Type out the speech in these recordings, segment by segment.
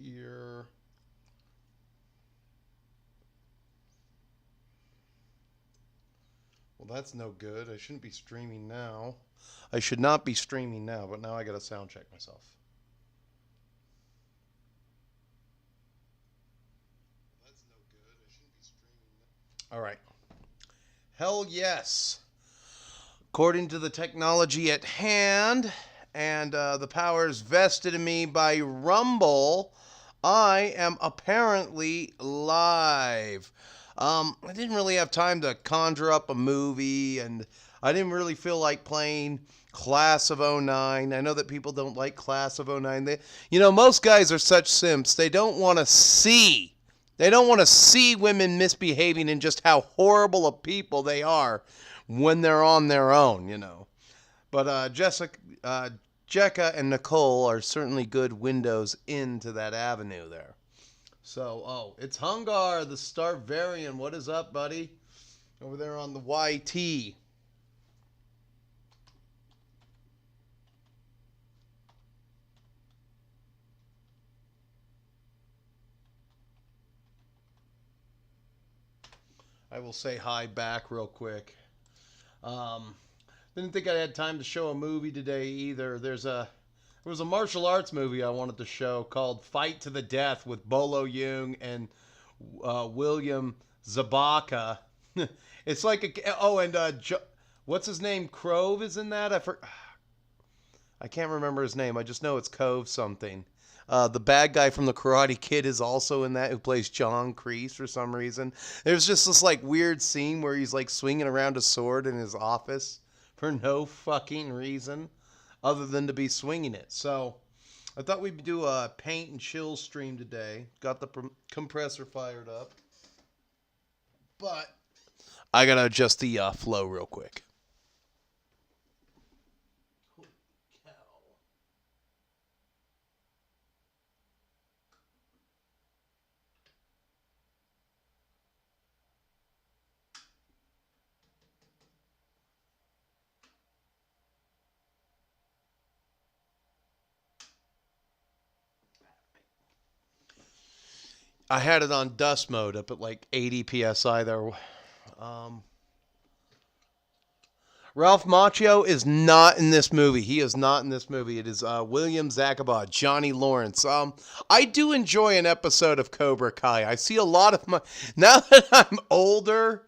here. Well, that's no good. I shouldn't be streaming now. I should not be streaming now, but now I gotta sound check myself. That's no good. I shouldn't be streaming now. All right. Hell yes. According to the technology at hand and the powers vested in me by Rumble, I am apparently live. I didn't really have time to conjure up a movie, and I didn't really feel like playing Class of '09. I know that people don't like Class of '09. Most guys are such simps. They don't want to see. They don't want to see women misbehaving and just how horrible of people they are when they're on their own. But Jekka and Nicole are certainly good windows into that avenue there. So, it's Hungar, the Starvarian. What is up, buddy? Over there on the YT. I will say hi back real quick. Didn't think I had time to show a movie today either. There was a martial arts movie I wanted to show called Fight to the Death with Bolo Yeung and William Zabaka. It's like what's his name? Crove is in that? I can't remember his name. I just know it's Cove something. The bad guy from the Karate Kid is also in that, who plays John Kreese for some reason. There's just this like weird scene where he's like swinging around a sword in his office for no fucking reason other than to be swinging it. So I thought we'd do a paint and chill stream today. Got the compressor fired up. But I got to adjust the flow real quick. I had it on dust mode up at like 80 psi there. Ralph Macchio is not in this movie. He is not in this movie. It is William Zabka, Johnny Lawrence. I do enjoy an episode of Cobra Kai. I see a lot of now that I'm older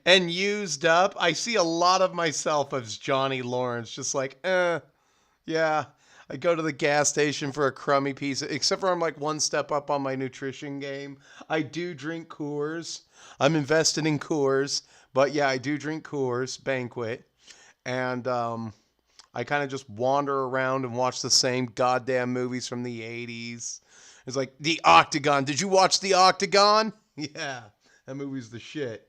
and used up, I see a lot of myself as Johnny Lawrence. Just like, yeah. I go to the gas station for a crummy piece, except for I'm like one step up on my nutrition game. I do drink Coors. I'm invested in Coors. But yeah, I do drink Coors Banquet. And I kind of just wander around and watch the same goddamn movies from the 80s. It's like The Octagon. Did you watch The Octagon? Yeah, that movie's the shit.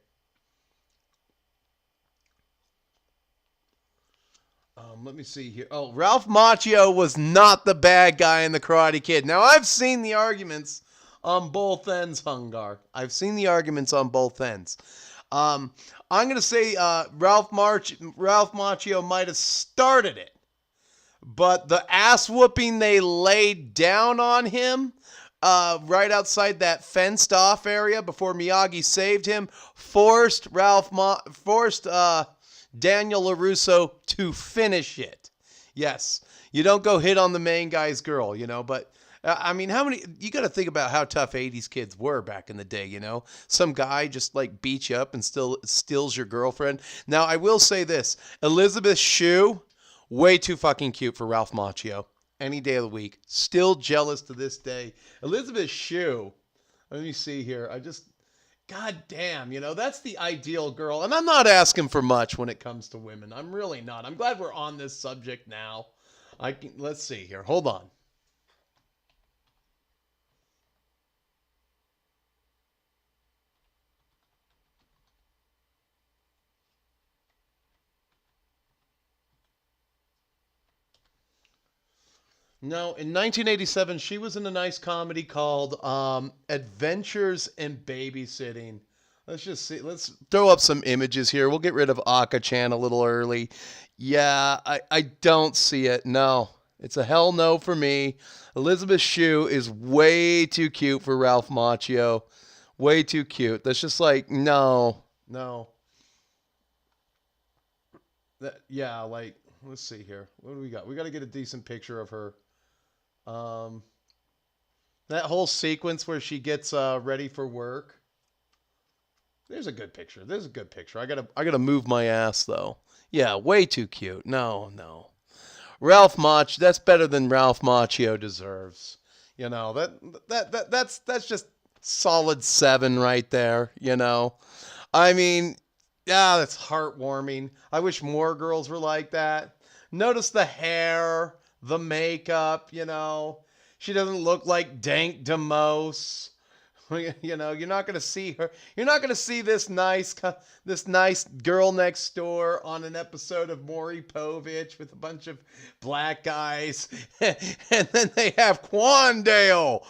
Let me see here. Oh, Ralph Macchio was not the bad guy in The Karate Kid. Now, I've seen the arguments on both ends, Hungar. I've seen the arguments on both ends. I'm going to say Ralph Macchio might have started it. But the ass whooping they laid down on him right outside that fenced off area before Miyagi saved him forced Daniel LaRusso to finish it. Yes, you don't go hit on the main guy's girl, but I mean, you got to think about how tough 80s kids were back in the day, Some guy just like beats you up and still steals your girlfriend. Now, I will say this, Elizabeth Shue, way too fucking cute for Ralph Macchio. Any day of the week. Still jealous to this day. Elizabeth Shue, let me see here. God damn, that's the ideal girl. And I'm not asking for much when it comes to women. I'm really not. I'm glad we're on this subject now. Let's see here. Hold on. No, in 1987, she was in a nice comedy called Adventures in Babysitting. Let's just see. Let's throw up some images here. We'll get rid of Aka-chan a little early. Yeah, I don't see it. No. It's a hell no for me. Elizabeth Shue is way too cute for Ralph Macchio. Way too cute. That's just like, no. Yeah, like, let's see here. What do we got? We got to get a decent picture of her. That whole sequence where she gets ready for work. There's a good picture. I gotta move my ass though. Yeah, way too cute. No. Ralph Macchio, that's better than Ralph Macchio deserves. You know, that's just solid 7 right there, you know. I mean, yeah, that's heartwarming. I wish more girls were like that. Notice the hair, the makeup, you know. She doesn't look like Dank DeMose. You know, you're not going to see her. You're not going to see this nice girl next door on an episode of Maury Povich with a bunch of black guys. And then they have Quandale.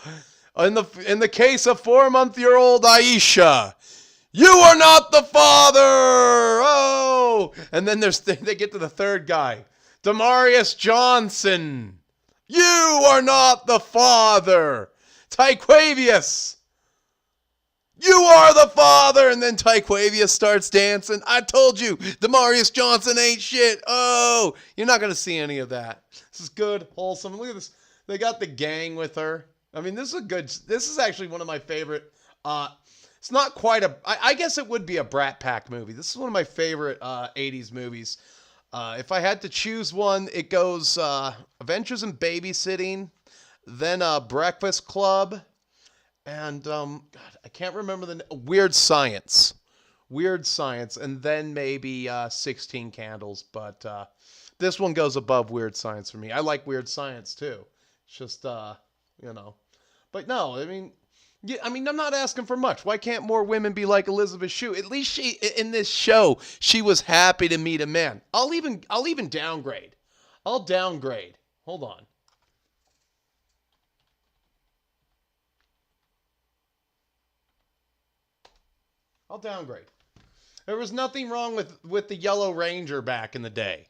In the case of 4-month-old Aisha, you are not the father. Oh, and then they get to the third guy, Demarius Johnson. You are not the father. Tyquavius, you are the father. And then Tyquavius starts dancing. I told you, Demarius Johnson ain't shit. Oh, you're not going to see any of that. This is good, wholesome. Look at this. They got the gang with her. I mean, this is actually one of my favorite. It's not quite I guess it would be a Brat Pack movie. This is one of my favorite 80s movies. If I had to choose one, it goes Adventures in Babysitting, then Breakfast Club, and God, I can't remember the Weird Science, and then maybe 16 Candles. But this one goes above Weird Science for me. I like Weird Science too. It's just you know, but no, I mean. Yeah, I mean, I'm not asking for much. Why can't more women be like Elizabeth Shue? At least in this show, she was happy to meet a man. I'll even downgrade. I'll downgrade. Hold on. I'll downgrade. There was nothing wrong with the Yellow Ranger back in the day.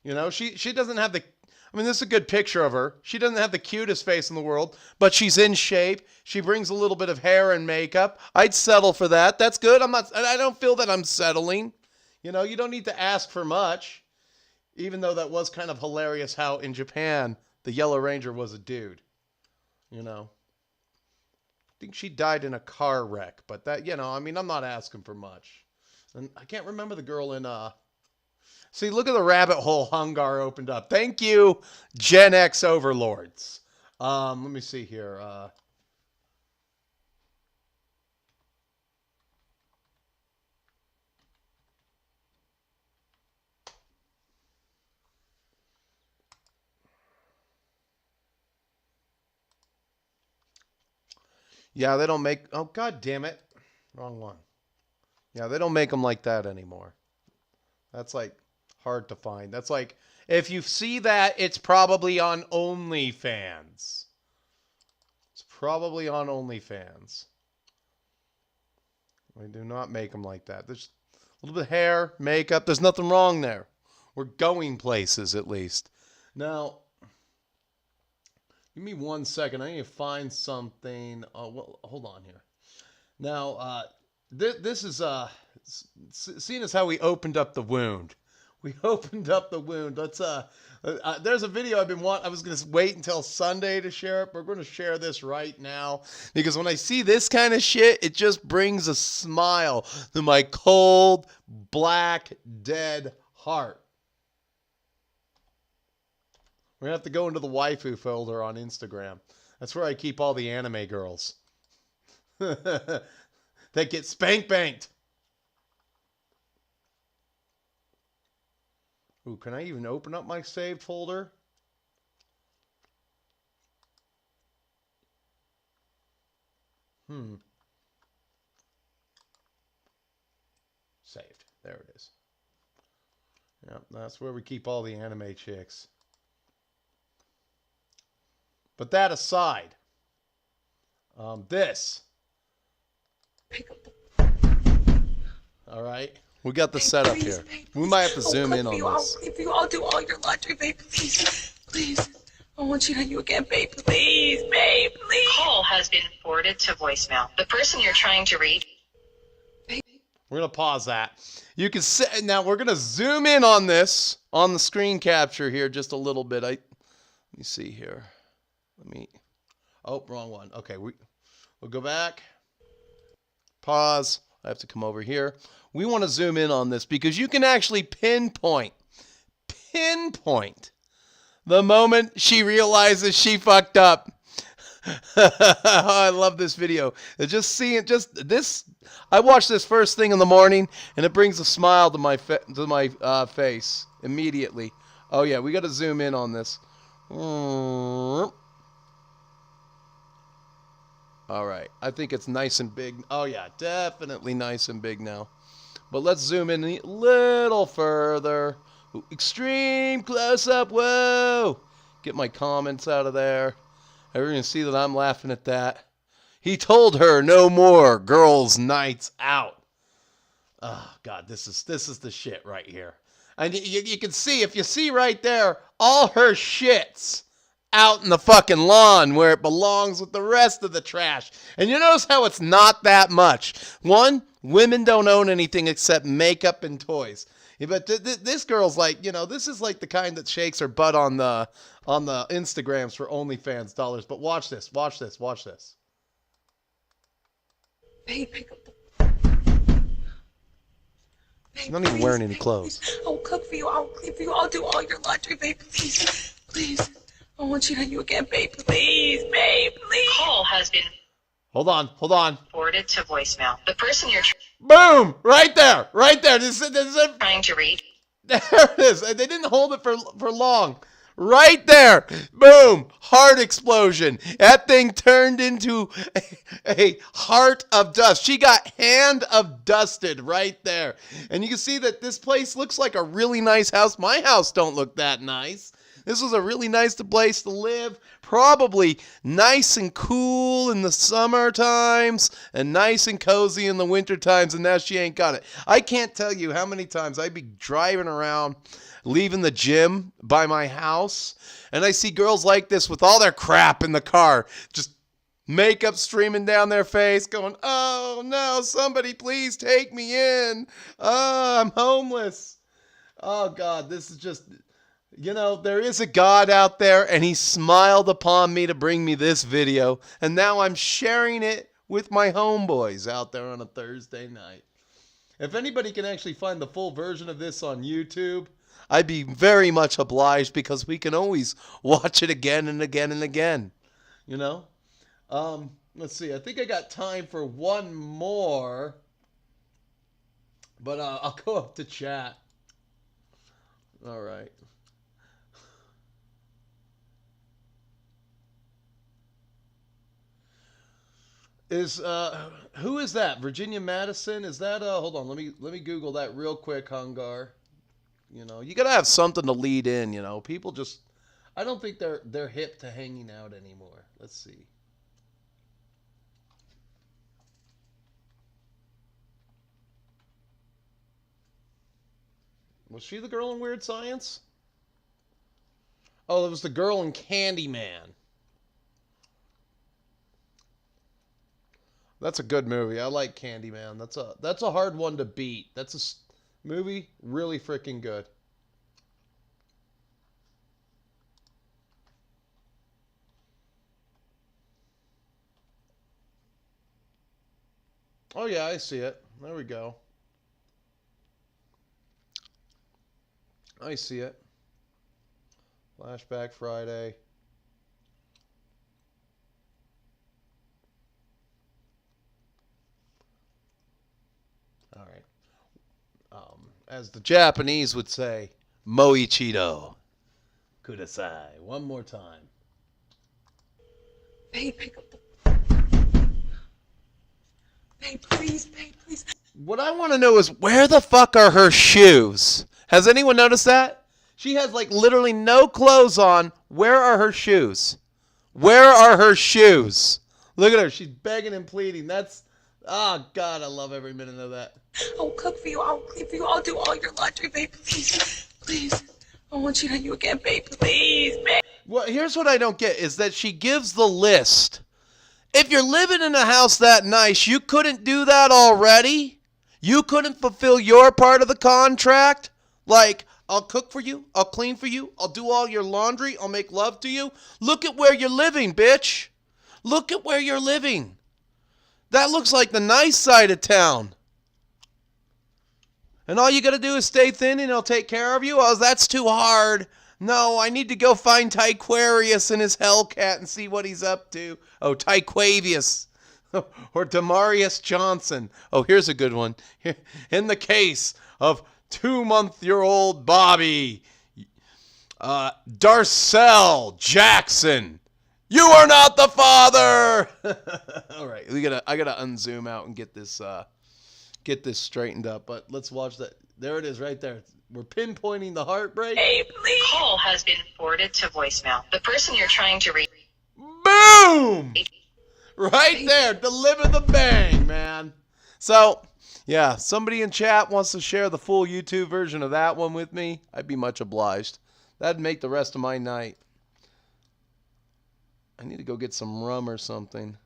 You know, she doesn't have the. I mean, this is a good picture of her. She doesn't have the cutest face in the world, but she's in shape. She brings a little bit of hair and makeup. I'd settle for that. That's good. I don't feel that I'm settling. You know, you don't need to ask for much. Even though that was kind of hilarious how in Japan, the Yellow Ranger was a dude. You know. I think she died in a car wreck, but that, you know, I mean, I'm not asking for much. And I can't remember the girl in, See, look at the rabbit hole Hungar opened up. Thank you, Gen X overlords. Let me see here. Yeah, they don't make... Oh, God damn it. Wrong one. Yeah, they don't make them like that anymore. That's like... hard to find. That's like, if you see that, it's probably on OnlyFans. It's probably on OnlyFans. We do not make them like that. There's a little bit of hair, makeup. There's nothing wrong there. We're going places, at least. Now, give me 1 second. I need to find something. Well, hold on here. Now, this is, seeing as how we opened up the wound. We opened up the wound. Let's there's a video I was going to wait until Sunday to share it. We're going to share this right now because when I see this kind of shit, it just brings a smile to my cold, black, dead heart. We're going to have to go into the waifu folder on Instagram. That's where I keep all the anime girls that get spank-banked. Ooh, can I even open up my saved folder? Saved. There it is. Yep, that's where we keep all the anime chicks. But that aside, this. All right. We got the setup here. We might have to zoom in on this. If you all do all your laundry, baby, please. I want you again, babe. Please, babe, please. Call has been forwarded to voicemail. The person you're trying to reach. We're going to pause that. You can see, now we're going to zoom in on this, on the screen capture here just a little bit. Let me see here. Oh, wrong one. Okay, we'll go back. Pause. I have to come over here. We want to zoom in on this because you can actually pinpoint the moment she realizes she fucked up. I love this video. I watch this first thing in the morning, and it brings a smile to my face immediately. Oh yeah, we got to zoom in on this. All right, I think it's nice and big. Oh yeah, definitely nice and big now. But let's zoom in a little further. Extreme close-up. Whoa! Get my comments out of there. Everyone can see that I'm laughing at that. He told her no more girls' nights out. Oh, God, this is the shit right here. And you can see, if you see right there, all her shit's out in the fucking lawn where it belongs with the rest of the trash. And you notice how it's not that much. One, women don't own anything except makeup and toys. Yeah, but this girl's like, this is like the kind that shakes her butt on the Instagrams for OnlyFans dollars. But watch this. Babe, pick up She's not even wearing any clothes. I'll cook for you. I'll clean for you. I'll do all your laundry, babe. Please, please. I want you again, babe. Please, babe. Please. Call has been. Hold on. Forwarded to voicemail. The person you're. Boom! Right there. This is trying to reach. There it is. They didn't hold it for long. Right there. Boom. Heart explosion. That thing turned into a heart of dust. She got hand of dusted right there. And you can see that this place looks like a really nice house. My house don't look that nice. This was a really nice place to live. Probably nice and cool in the summer times and nice and cozy in the winter times, and now she ain't got it. I can't tell you how many times I'd be driving around, leaving the gym by my house, and I see girls like this with all their crap in the car, just makeup streaming down their face, going, oh no, somebody please take me in. Oh, I'm homeless. Oh God, this is just... there is a God out there, and he smiled upon me to bring me this video, and now I'm sharing it with my homeboys out there on a Thursday night. If anybody can actually find the full version of this on YouTube, I'd be very much obliged, because we can always watch it again and again and again. Let's see. I think I got time for one more, but I'll go up to chat. All right. Who is that? Virginia Madison? Is that hold on, let me Google that real quick, Hungar. You gotta have something to lead in, People just, I don't think they're hip to hanging out anymore. Let's see. Was she the girl in Weird Science? Oh, it was the girl in Candyman. That's a good movie. I like Candyman. That's a hard one to beat. That's a movie really freaking good. Oh yeah, I see it. There we go. I see it. Flashback Friday. All right. As the Japanese would say, Moichido Kudasai. One more time. Babe, pick up the... Babe, please, please. What I want to know is, where the fuck are her shoes? Has anyone noticed that? She has like literally no clothes on. Where are her shoes? Where are her shoes? Look at her. She's begging and pleading. Oh, God, I love every minute of that. I'll cook for you. I'll clean for you. I'll do all your laundry, babe. Please, please. I want you again, babe. Please, babe. Well, here's what I don't get is that she gives the list. If you're living in a house that nice, you couldn't do that already? You couldn't fulfill your part of the contract? Like, I'll cook for you, I'll clean for you, I'll do all your laundry, I'll make love to you. Look at where you're living, bitch. Look at where you're living. That looks like the nice side of town. And all you got to do is stay thin and he'll take care of you? Oh, that's too hard. No, I need to go find Tyquarius and his Hellcat and see what he's up to. Oh, Tyquavius. Or Demarius Johnson. Oh, here's a good one. In the case of 2-month-old Bobby, Darcel Jackson, you are not the father. All right, I gotta unzoom out and get this straightened up. But let's watch that. There it is, right there. We're pinpointing the heartbreak. Hey, please. Call has been forwarded to voicemail. The person you're trying to reach. Boom! Right there, deliver the bang, man. So, yeah, somebody in chat wants to share the full YouTube version of that one with me. I'd be much obliged. That'd make the rest of my night. I need to go get some rum or something.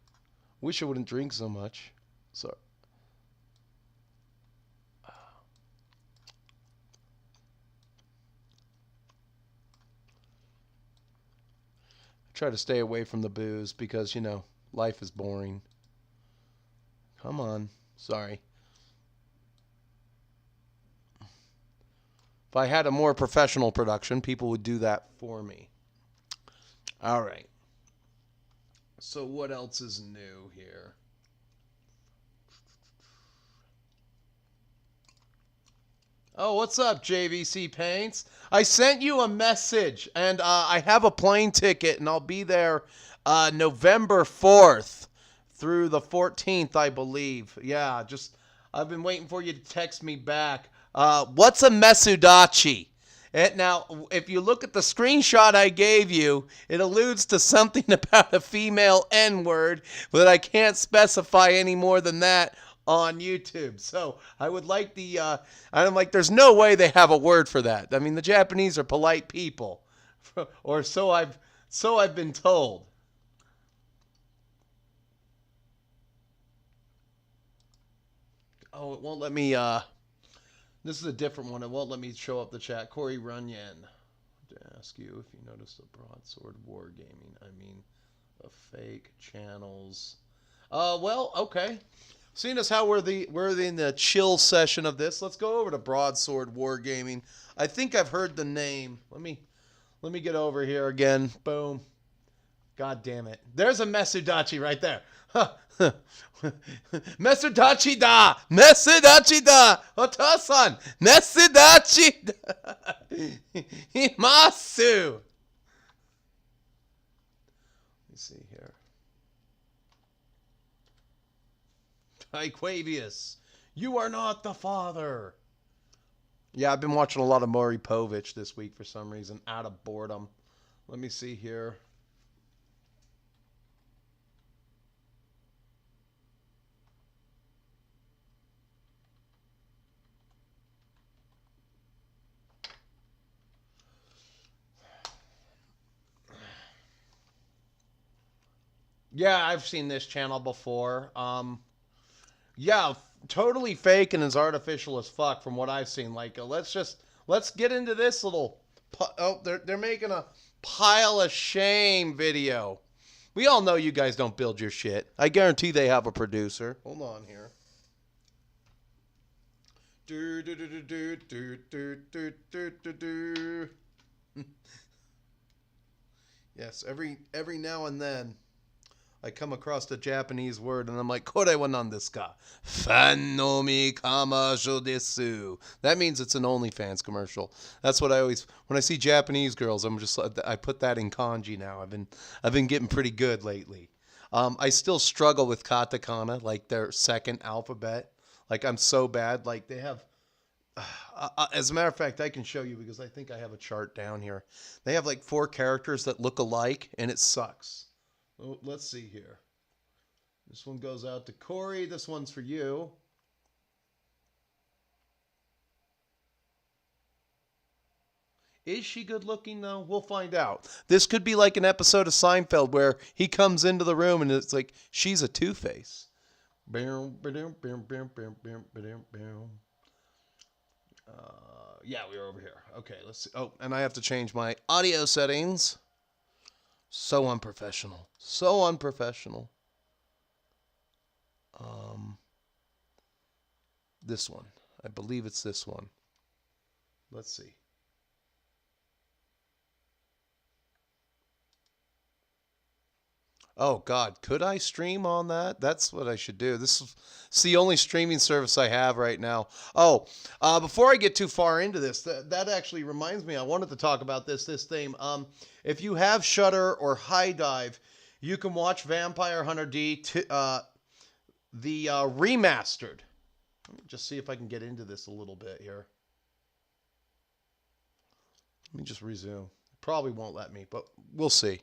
Wish I wouldn't drink so much. Sorry. Try to stay away from the booze because, you know, life is boring. Come on. Sorry. If I had a more professional production, people would do that for me. All right. So what else is new here? Oh, what's up, JVC Paints? I sent you a message, and I have a plane ticket, and I'll be there November 4th through the 14th, I believe. Yeah, I've been waiting for you to text me back. What's a Mesudachi? Now, if you look at the screenshot I gave you, it alludes to something about a female N-word, but I can't specify any more than that on YouTube. So I would like I'm like, there's no way they have a word for that. I mean, the Japanese are polite people, or so I've been told. Oh, it won't let me, this is a different one. It won't let me show up the chat. Corey Runyon. To ask you if you noticed the Broadsword Wargaming. I mean, the fake channels. Well, okay. Seeing as how we're in the chill session of this, let's go over to Broadsword Wargaming. I think I've heard the name. Let me get over here again. Boom. God damn it. There's a Mesudachi right there. Mesudachi da! Mesudachi da! Otosan! Mesudachi da! Himasu! Let me see here. Tyquavius, you are not the father. Yeah, I've been watching a lot of Maury Povich this week for some reason, out of boredom. Let me see here. Yeah, I've seen this channel before. Yeah, totally fake and as artificial as fuck from what I've seen. Like, let's get into this little. Oh, they're making a pile of shame video. We all know you guys don't build your shit. I guarantee they have a producer. Hold on here. Yes, every now and then I come across a Japanese word and I'm like, "Kore wa nan desu ka?" Fannomi kamajo desu. That means it's an OnlyFans commercial. That's what I always, when I see Japanese girls, I put that in kanji now. I've been getting pretty good lately. I still struggle with katakana, like their second alphabet. Like, I'm so bad. Like, they have, as a matter of fact, I can show you because I think I have a chart down here. They have like 4 characters that look alike, and it sucks. Oh, let's see here. This one goes out to Corey. This one's for you. Is she good looking though? We'll find out. This could be like an episode of Seinfeld where he comes into the room and it's like she's a Two-Face. Yeah, we were over here. Okay, let's see. Oh, and I have to change my audio settings. So unprofessional. So unprofessional. This one. I believe it's this one. Let's see. Oh, God. Could I stream on that? That's what I should do. This is the only streaming service I have right now. Oh, before I get too far into this, that actually reminds me, I wanted to talk about this theme. If you have Shudder or High Dive, you can watch Vampire Hunter D, the remastered. Let me just see if I can get into this a little bit here. Let me just resume. Probably won't let me, but we'll see.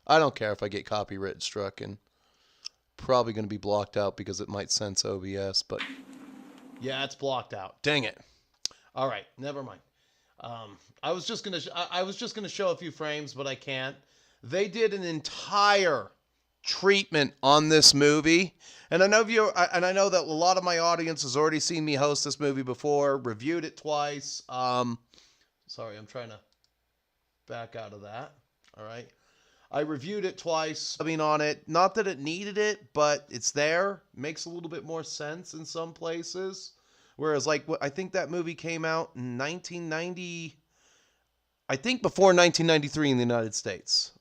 I don't care if I get copyright struck, and probably going to be blocked out because it might sense OBS, but yeah, it's blocked out. Dang it. All right, never mind. I was just going to show a few frames, but I can't. They did an entire treatment on this movie, and I know that a lot of my audience has already seen me host this movie before, reviewed it twice. Sorry, I'm trying to back out of that. All right. I reviewed it twice. I mean, on it, not that it needed it, but it's there. Makes a little bit more sense in some places. Whereas, like, I think that movie came out in 1990. I think before 1993 in the United States.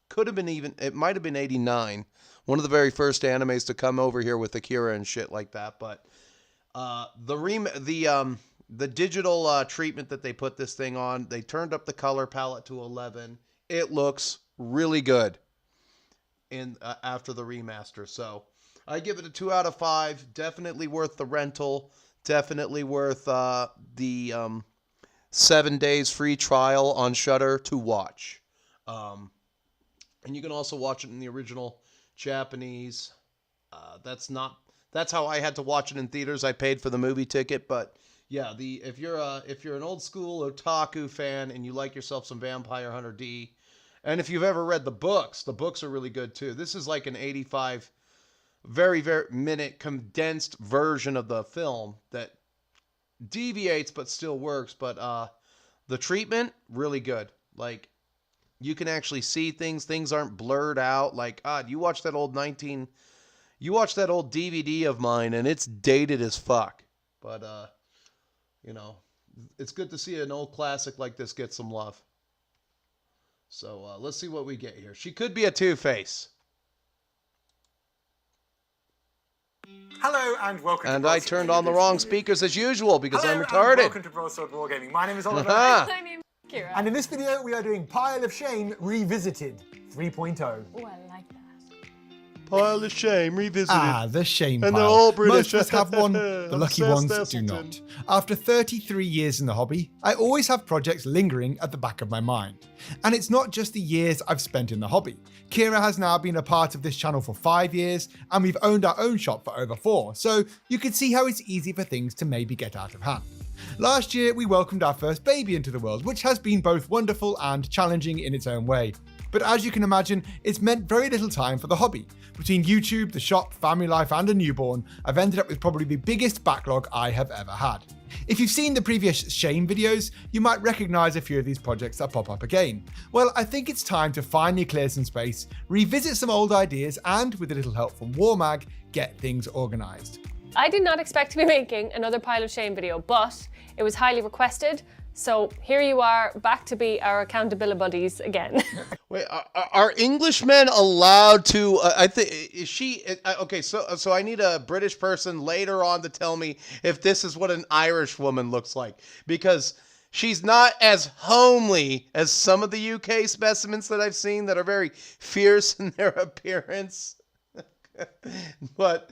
Could have been even. It might have been 89. One of the very first animes to come over here with Akira and shit like that. But the digital treatment that they put this thing on, they turned up the color palette to 11. It looks really good in after the remaster. So I give it a 2 out of 5. Definitely worth the rental. Definitely worth the 7 days free trial on Shudder to watch. And you can also watch it in the original Japanese. That's how I had to watch it in theaters. I paid for the movie ticket, but yeah, if you're an old school otaku fan and you like yourself some Vampire Hunter D, and if you've ever read the books are really good too. This is like an 85 very minute condensed version of the film that deviates but still works, but the treatment really good. Like, you can actually see things aren't blurred out. Like, you watch that old DVD of mine and it's dated as fuck. But it's good to see an old classic like this get some love. So let's see what we get here. She could be a Two-Face. Hello and welcome. And I turned on the wrong speakers as usual because I'm retarded. And welcome to Tabletop Wargaming. My name is Oliver. My name is Kira. And in this video, we are doing Pile of Shame Revisited 3.0. Oh, I like that. Pile of Shame Revisited. The shame And pile. they're all British. Most of us have one, the lucky ones do not. After 33 years in the hobby, I always have projects lingering at the back of my mind. And it's not just the years I've spent in the hobby. Kira has now been a part of this channel for 5 years, and we've owned our own shop for over 4, so you can see how it's easy for things to maybe get out of hand. Last year, we welcomed our first baby into the world, which has been both wonderful and challenging in its own way. But as you can imagine, it's meant very little time for the hobby. Between YouTube, the shop, family life, and a newborn, I've ended up with probably the biggest backlog I have ever had. If you've seen the previous Shame videos, you might recognise a few of these projects that pop up again. Well, I think it's time to finally clear some space, revisit some old ideas, and with a little help from Warmag, get things organised. I did not expect to be making another Pile of Shame video, but it was highly requested. So here you are, back to be our accountability buddies again. Wait, are Englishmen allowed to? I think is she? Okay, so I need a British person later on to tell me if this is what an Irish woman looks like, because she's not as homely as some of the UK specimens that I've seen that are very fierce in their appearance. But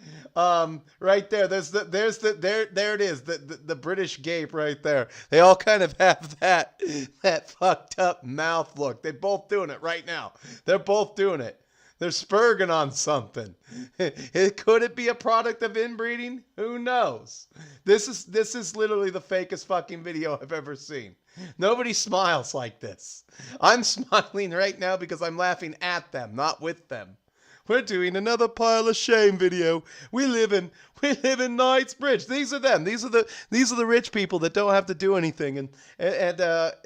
right there, there it is, the British gape right there. They all kind of have that fucked up mouth look. They're both doing it right now. They're both doing it. They're spurging on something. Could it be a product of inbreeding? Who knows? This is literally the fakest fucking video I've ever seen. Nobody smiles like this. I'm smiling right now because I'm laughing at them, not with them. We're doing another pile of shame video. We live in Knightsbridge. These are them. These are the rich people that don't have to do anything. And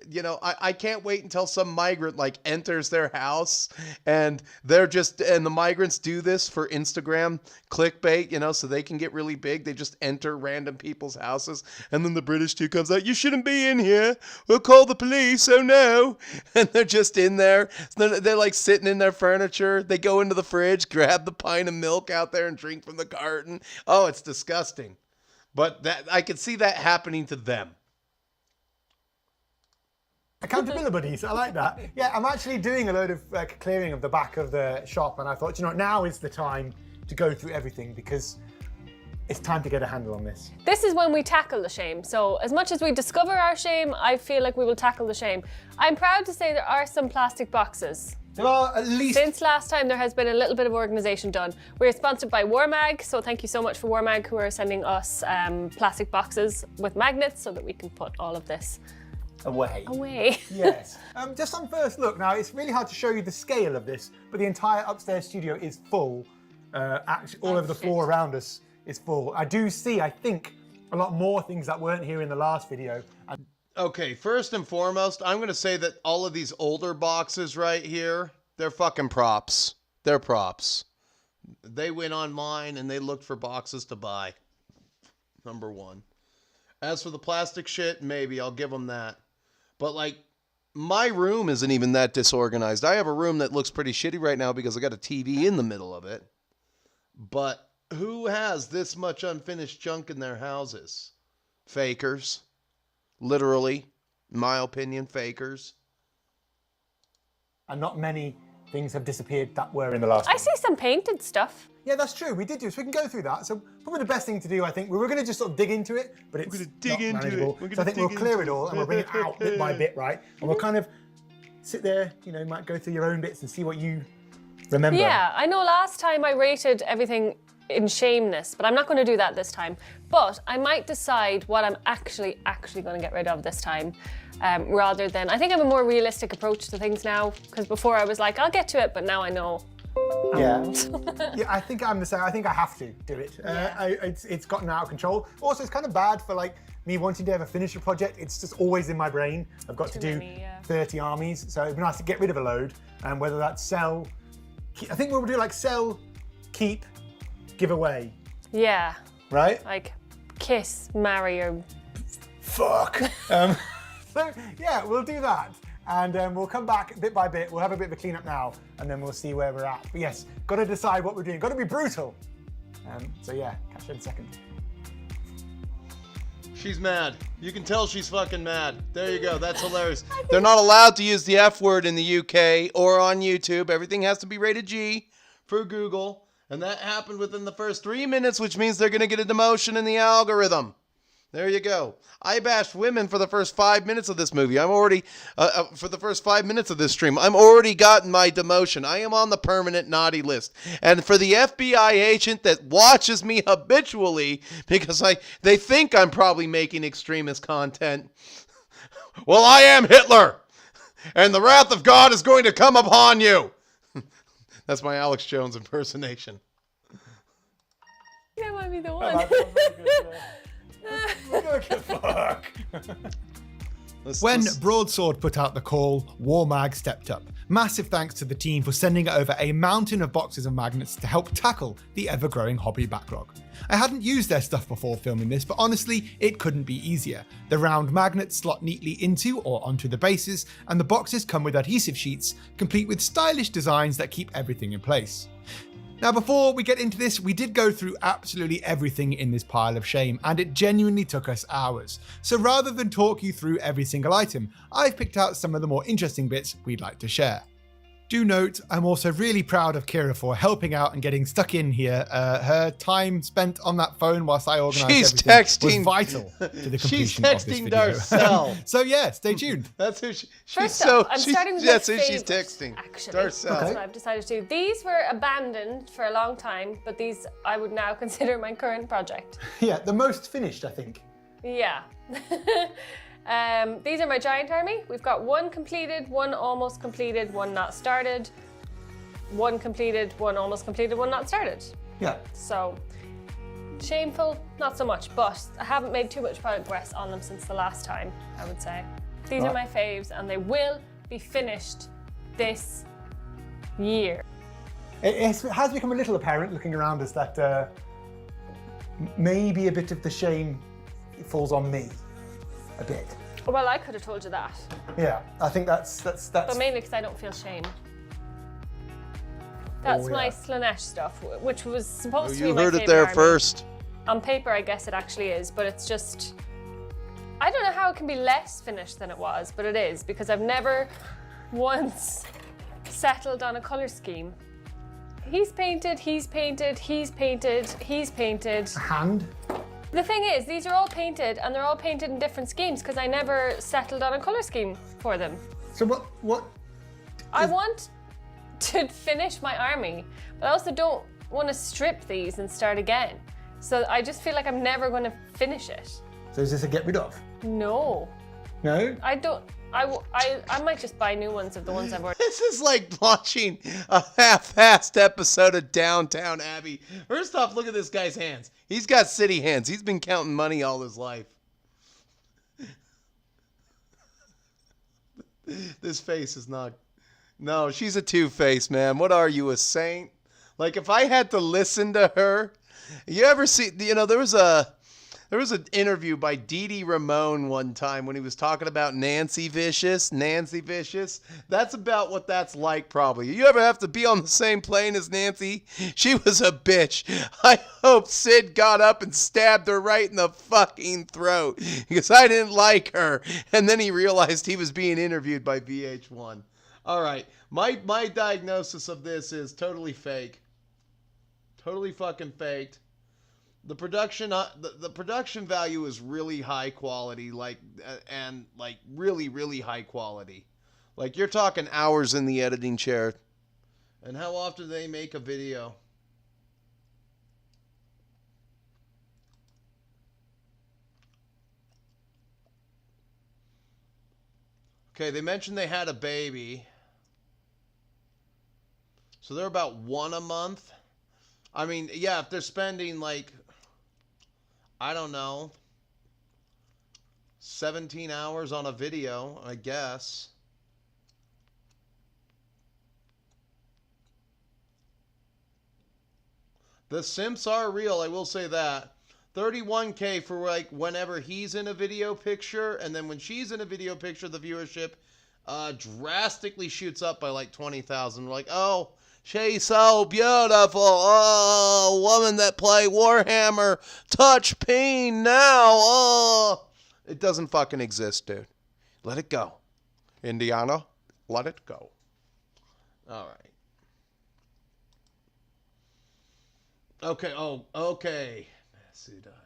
you know, I can't wait until some migrant like enters their house and the migrants do this for Instagram clickbait, you know, so they can get really big. They just enter random people's houses, and then the British dude comes out, "You shouldn't be in here. We'll call the police. Oh no!" And they're just in there. They're like sitting in their furniture. They go into the fridge, grab the pint of milk out there, and drink from the carton. Oh, it's disgusting. But I could see that happening to them. Accountability buddies, I like that. Yeah, I'm actually doing a load of clearing of the back of the shop, and I thought, you know, now is the time to go through everything because it's time to get a handle on this. This is when we tackle the shame. So as much as we discover our shame, I feel like we will tackle the shame. I'm proud to say there are some plastic boxes. There are at least... Since last time, there has been a little bit of organisation done. We're sponsored by Warmag, so thank you so much for Warmag, who are sending us plastic boxes with magnets so that we can put all of this away. Yes. Just on first look, now it's really hard to show you the scale of this, but the entire upstairs studio is full. Actually, all over the floor around us is full. I do see, I think, a lot more things that weren't here in the last video. Okay, first and foremost, I'm going to say that all of these older boxes right here, they're fucking props. They're props. They went online and they looked for boxes to buy. Number one. As for the plastic shit, maybe I'll give them that. But like, my room isn't even that disorganized. I have a room that looks pretty shitty right now because I got a TV in the middle of it. But who has this much unfinished junk in their houses? Fakers. Literally, in my opinion, fakers. And not many things have disappeared that were in the last I one. see some painted stuff. Yeah, that's true. We did do, so we can go through that. So probably the best thing to do, I think, we were going to just sort of dig into it, but it's not manageable. So I think we'll clear it all and we'll bring it out bit by bit, right? And we'll kind of sit there, you know, might go through your own bits and see what you remember. Yeah, I know last time I rated everything in shameness, but I'm not going to do that this time. But I might decide what I'm actually going to get rid of this time, rather than, I think I have a more realistic approach to things now, because before I was like, I'll get to it, but now I know. Yeah, yeah. I think I'm the same. I think I have to do it. It's gotten out of control. Also, it's kind of bad for like me wanting to ever finish a project. It's just always in my brain. I've got to do 30 armies, so it'd be nice to get rid of a load. And whether that's sell, I think we'll do like sell, keep, give away. Yeah. Right. Like kiss, marry, or fuck. So yeah, we'll do that. And we'll come back bit by bit. We'll have a bit of a clean-up now, and then we'll see where we're at. But yes, got to decide what we're doing. Got to be brutal. So yeah, catch you in a second. She's mad. You can tell she's fucking mad. There you go. That's hilarious. They're not allowed to use the F word in the UK or on YouTube. Everything has to be rated G for Google. And that happened within the first 3 minutes, which means they're going to get a demotion in the algorithm. There you go. I bashed women for the first 5 minutes of this movie. I'm already, for the first 5 minutes of this stream, I'm already gotten my demotion. I am on the permanent naughty list. And for the FBI agent that watches me habitually, because they think I'm probably making extremist content, well, I am Hitler, and the wrath of God is going to come upon you. That's my Alex Jones impersonation. That might be the one. When Broadsword put out the call, Warmag stepped up. Massive thanks to the team for sending over a mountain of boxes of magnets to help tackle the ever-growing hobby backlog. I hadn't used their stuff before filming this, but honestly, it couldn't be easier. The round magnets slot neatly into or onto the bases, and the boxes come with adhesive sheets, complete with stylish designs that keep everything in place. Now, before we get into this, we did go through absolutely everything in this pile of shame, and it genuinely took us hours. So rather than talk you through every single item, I've picked out some of the more interesting bits we'd like to share. Do note, I'm also really proud of Kira for helping out and getting stuck in here. Her time spent on that phone whilst I organised everything was vital to the completion of this video. So yeah, stay tuned. That's who she's First up, I'm starting with that's my who she's favourite, texting. actually. Darcel. That's what I've decided to do. These were abandoned for a long time, but these I would now consider my current project. Yeah, the most finished, I think. Yeah. These are my giant army. We've got one completed, one almost completed, one not started, one completed, one almost completed, one not started. Yeah. So, shameful, not so much, but I haven't made too much progress on them since the last time, I would say. These are my faves, and they will be finished this year. It has become a little apparent looking around us that maybe a bit of the shame falls on me. A bit. Well, I could have told you that. Yeah, I think that's. But mainly because I don't feel shame. That's my Slaanesh stuff, which was supposed to be my You heard favorite it there army. first. On paper, I guess it actually is, but it's just... I don't know how it can be less finished than it was, but it is, because I've never once settled on a colour scheme. He's painted, he's painted, he's painted, he's painted. A hand. The thing is, these are all painted, and they're all painted in different schemes, because I never settled on a colour scheme for them. So what? I want to finish my army, but I also don't want to strip these and start again. So I just feel like I'm never going to finish it. So is this a get rid of? No. No? I don't. I might just buy new ones of the ones I've already. This is like watching a half-assed episode of Downtown Abbey. First off, look at this guy's hands. He's got city hands. He's been counting money all his life. This face is not... No, she's a two-face, man. What are you, a saint? Like, if I had to listen to her... You ever see... You know, there was an interview by Dee Ramone one time when he was talking about Nancy Vicious. Nancy Vicious. That's about what that's like, probably. You ever have to be on the same plane as Nancy? She was a bitch. I hope Sid got up and stabbed her right in the fucking throat because I didn't like her. And then he realized he was being interviewed by VH1. All right. My diagnosis of this is totally fake. Totally fucking faked. The production value is really high quality, and really, really high quality. Like, you're talking hours in the editing chair. And how often do they make a video? Okay, they mentioned they had a baby. So they're about one a month. I mean, yeah, if they're spending I don't know, 17 hours on a video, I guess. The simps are real, I will say that. 31K for whenever he's in a video picture, and then when she's in a video picture, the viewership drastically shoots up by 20,000. We're like, oh, she's so beautiful. Oh, woman that play Warhammer, touch peen now. Oh, it doesn't fucking exist, dude. Let it go. Indiana, let it go. All right. Okay, okay. Masudachi.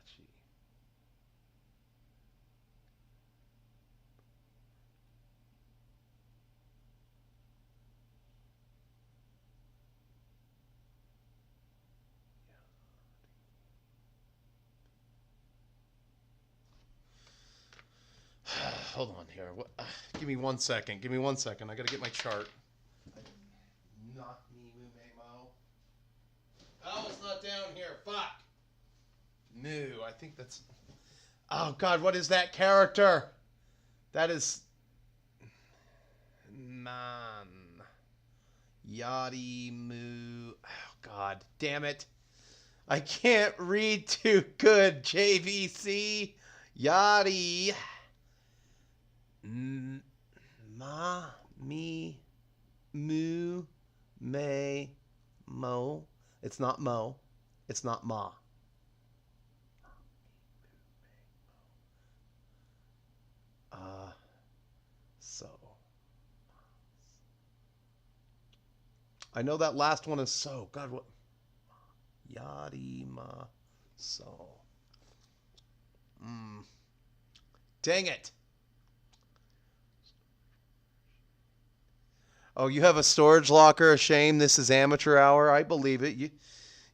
Hold on here. Give me 1 second. Give me 1 second. I gotta get my chart. Not me, Memo. Oh, it's not down here. Fuck. Moo. I think that's... Oh, God. What is that character? That is... Man. Yachty Moo. Oh, God. Damn it. I can't read too good, JVC. Yachty. Ma, me, moo, may, mo. It's not mo. It's not ma. So. I know that last one is so. God, what? Yadima so. Dang it. Oh, you have a storage locker? A shame. This is amateur hour. I believe it.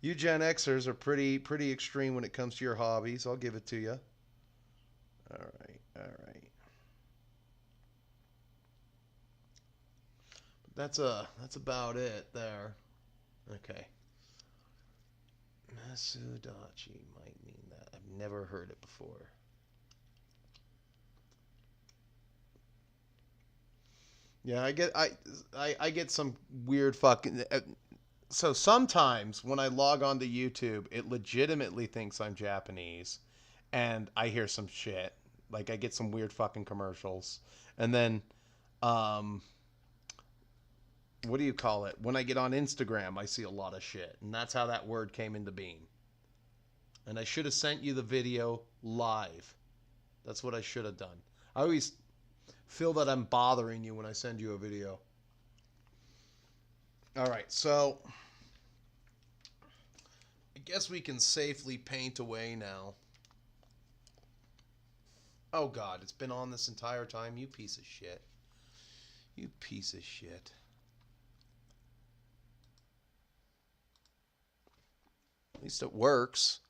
You Gen Xers are pretty extreme when it comes to your hobbies. I'll give it to you. All right. That's about it there. Okay. Masudachi might mean that. I've never heard it before. Yeah, I get some weird fucking. So sometimes when I log on to YouTube, it legitimately thinks I'm Japanese, and I hear some shit. Like I get some weird fucking commercials, and then, what do you call it? When I get on Instagram, I see a lot of shit, and that's how that word came into being. And I should have sent you the video live. That's what I should have done. I always feel that I'm bothering you when I send you a video. All right, so I guess we can safely paint away now. Oh God, it's been on this entire time. You piece of shit. You piece of shit. At least it works.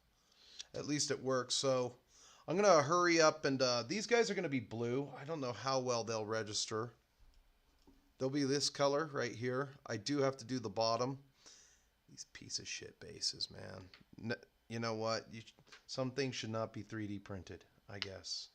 At least it works. So I'm going to hurry up, and these guys are going to be blue. I don't know how well they'll register. They'll be this color right here. I do have to do the bottom. These piece of shit bases, man. You know what? Some things should not be 3D printed, I guess.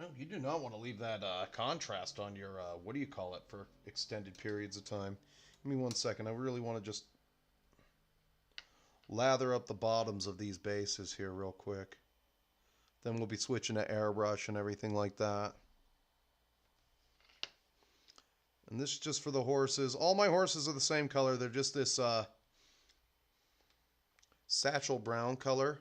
Oh, you do not want to leave that contrast on your, what do you call it, for extended periods of time. Give me 1 second. I really want to just lather up the bottoms of these bases here real quick. Then we'll be switching to airbrush and everything like that. And this is just for the horses. All my horses are the same color. They're just this satchel brown color.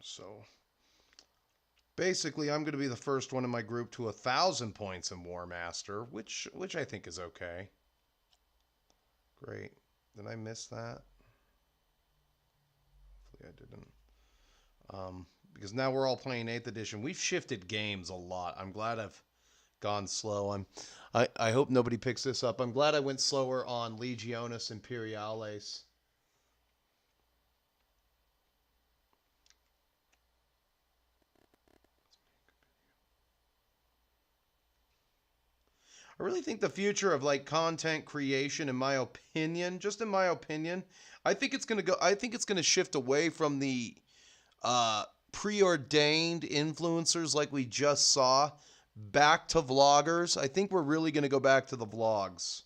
So basically, I'm going to be the first one in my group to 1,000 points in Warmaster, which I think is okay. Great. Did I miss that? Hopefully I didn't. Because now we're all playing 8th edition. We've shifted games a lot. I'm glad I've gone slow. I hope nobody picks this up. I'm glad I went slower on Legionis Imperiales. I really think the future of like content creation, in my opinion, just in my opinion, I think it's gonna shift away from the preordained influencers like we just saw, back to vloggers. I think we're really gonna go back to the vlogs.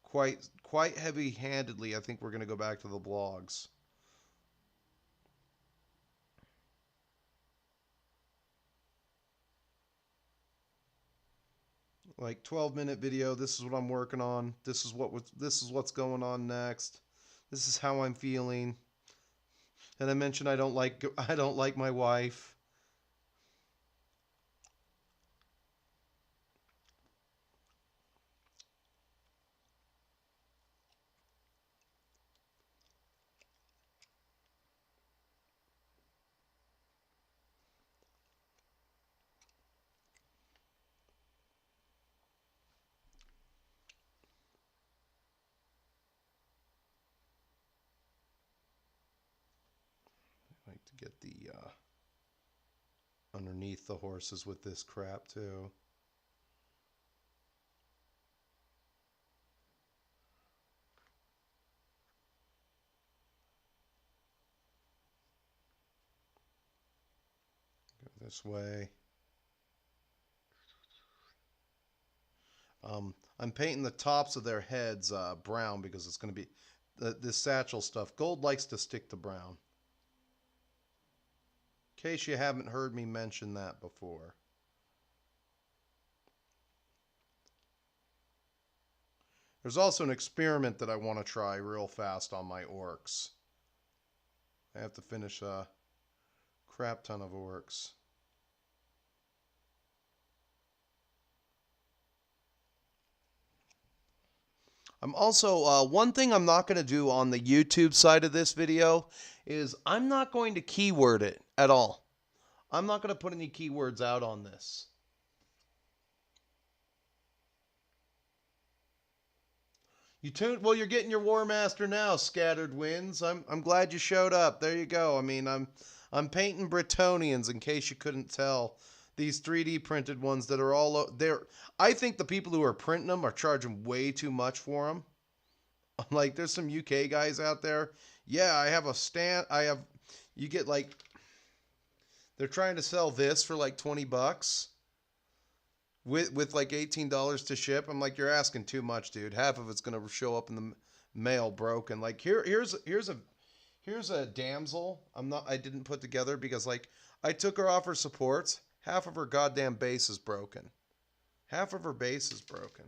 Quite heavy-handedly, I think we're gonna go back to the vlogs. Like 12-minute video. This is what I'm working on. This is what's going on next. This is how I'm feeling. And I mentioned I don't like my wife. get the underneath the horses with this crap too. Go this way. I'm painting the tops of their heads brown because it's going to be this satchel stuff. Gold likes to stick to brown. In case you haven't heard me mention that before. There's also an experiment that I want to try real fast on my orcs. I have to finish a crap ton of orcs. I'm also, one thing I'm not going to do on the YouTube side of this video is I'm not going to keyword it at all. I'm not going to put any keywords out on this. Well, you're getting your Warmaster now, Scattered Winds. I'm glad you showed up. There you go. I mean, I'm painting Bretonnians in case you couldn't tell. These 3D printed ones that are all there. I think the people who are printing them are charging way too much for them. Like, there's some UK guys out there. Yeah, I have a stand. You get like, they're trying to sell this for like 20 bucks with like $18 to ship. I'm like, you're asking too much, dude. Half of it's going to show up in the mail broken. Like, here's a damsel. I didn't put together because, like, I took her off her supports. Half of her goddamn base is broken. Half of her base is broken.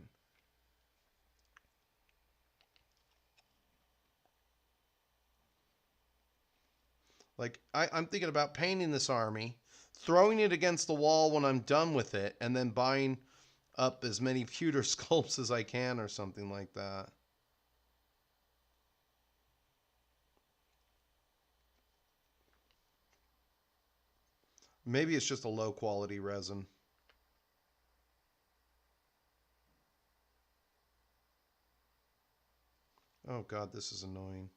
Like, I'm thinking about painting this army, throwing it against the wall when I'm done with it, and then buying up as many pewter sculpts as I can or something like that. Maybe it's just a low quality resin. Oh God, this is annoying.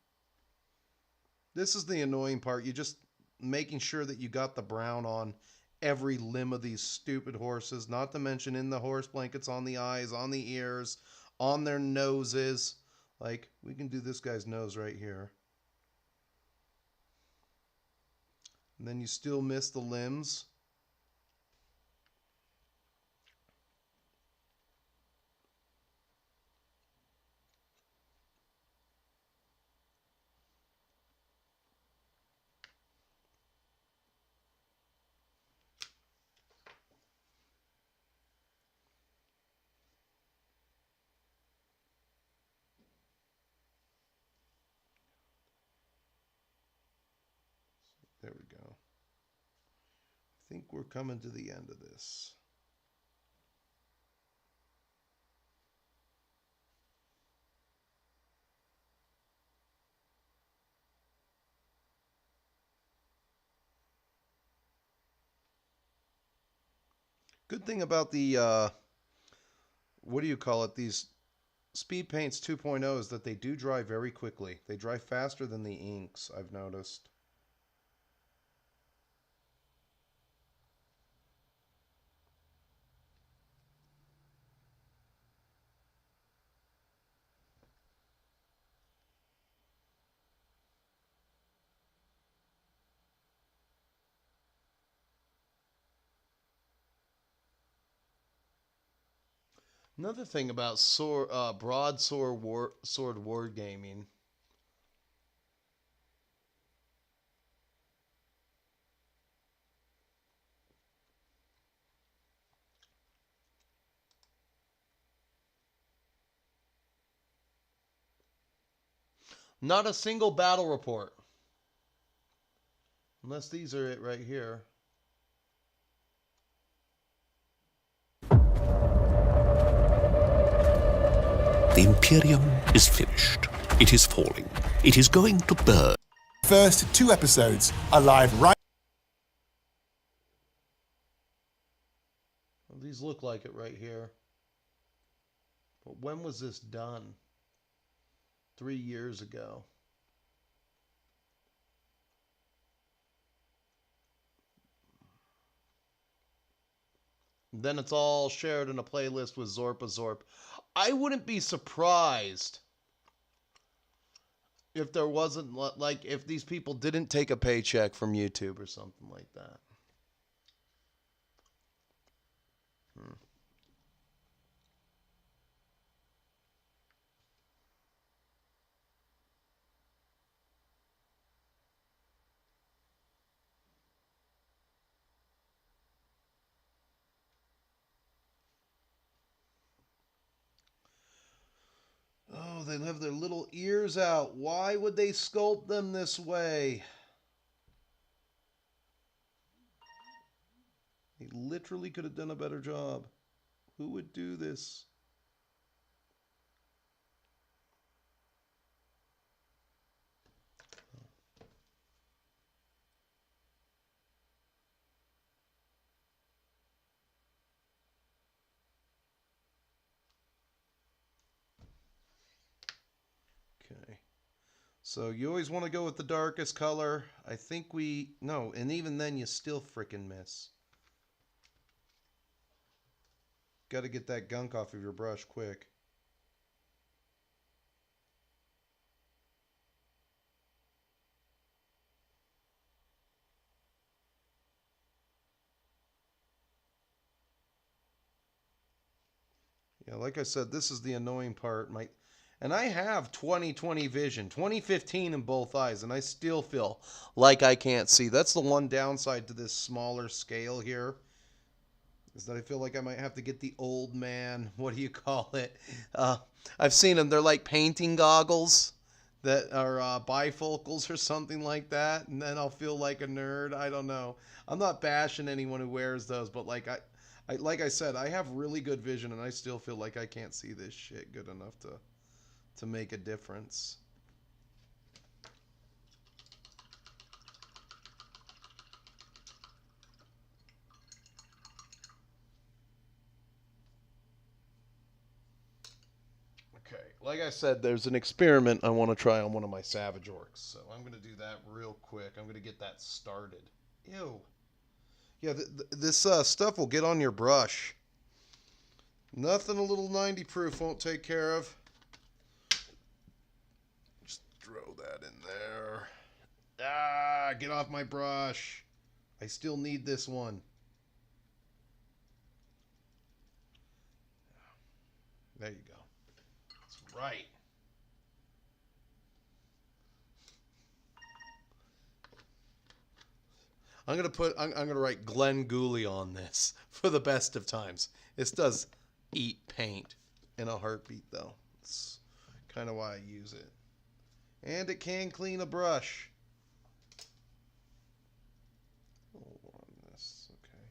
This is the annoying part. You just making sure that you got the brown on every limb of these stupid horses, not to mention in the horse blankets, on the eyes, on the ears, on their noses. Like, we can do this guy's nose right here. And then you still miss the limbs. There we go. I think we're coming to the end of this. Good thing about the, what do you call it, these Speed Paints 2.0 is that they do dry very quickly. They dry faster than the inks, I've noticed. Another thing about broadsword wargaming. Not a single battle report. Unless these are it right here. The Imperium is finished. It is falling. It is going to burn. First 2 episodes are live right. Well, these look like it right here. But when was this done? 3 years ago. Then it's all shared in a playlist with Zorpa Zorp. I wouldn't be surprised if there wasn't, like, if these people didn't take a paycheck from YouTube or something like that. Oh, they have their little ears out. Why would they sculpt them this way? They literally could have done a better job. Who would do this? Okay. So you always want to go with the darkest color. I think no, and even then you still frickin' miss. Got to get that gunk off of your brush quick. Yeah, like I said, this is the annoying part. And I have 20/20 vision, 20/15 in both eyes, and I still feel like I can't see. That's the one downside to this smaller scale here, is that I feel like I might have to get the old man, what do you call it? I've seen them. They're like painting goggles that are bifocals or something like that, and then I'll feel like a nerd. I don't know. I'm not bashing anyone who wears those, but like like I said, I have really good vision, and I still feel like I can't see this shit good enough to make a difference. Okay, like I said, there's an experiment I want to try on one of my Savage Orcs, so I'm going to do that real quick. I'm going to get that started. Ew. Yeah, this stuff will get on your brush. Nothing a little 90 proof won't take care of. Just throw that in there. Ah, get off my brush. I still need this one. There you go. That's right. I'm gonna write Glenn Gooley on this for the best of times. This does eat paint in a heartbeat, though. It's kind of why I use it. And it can clean a brush. Hold on this, okay.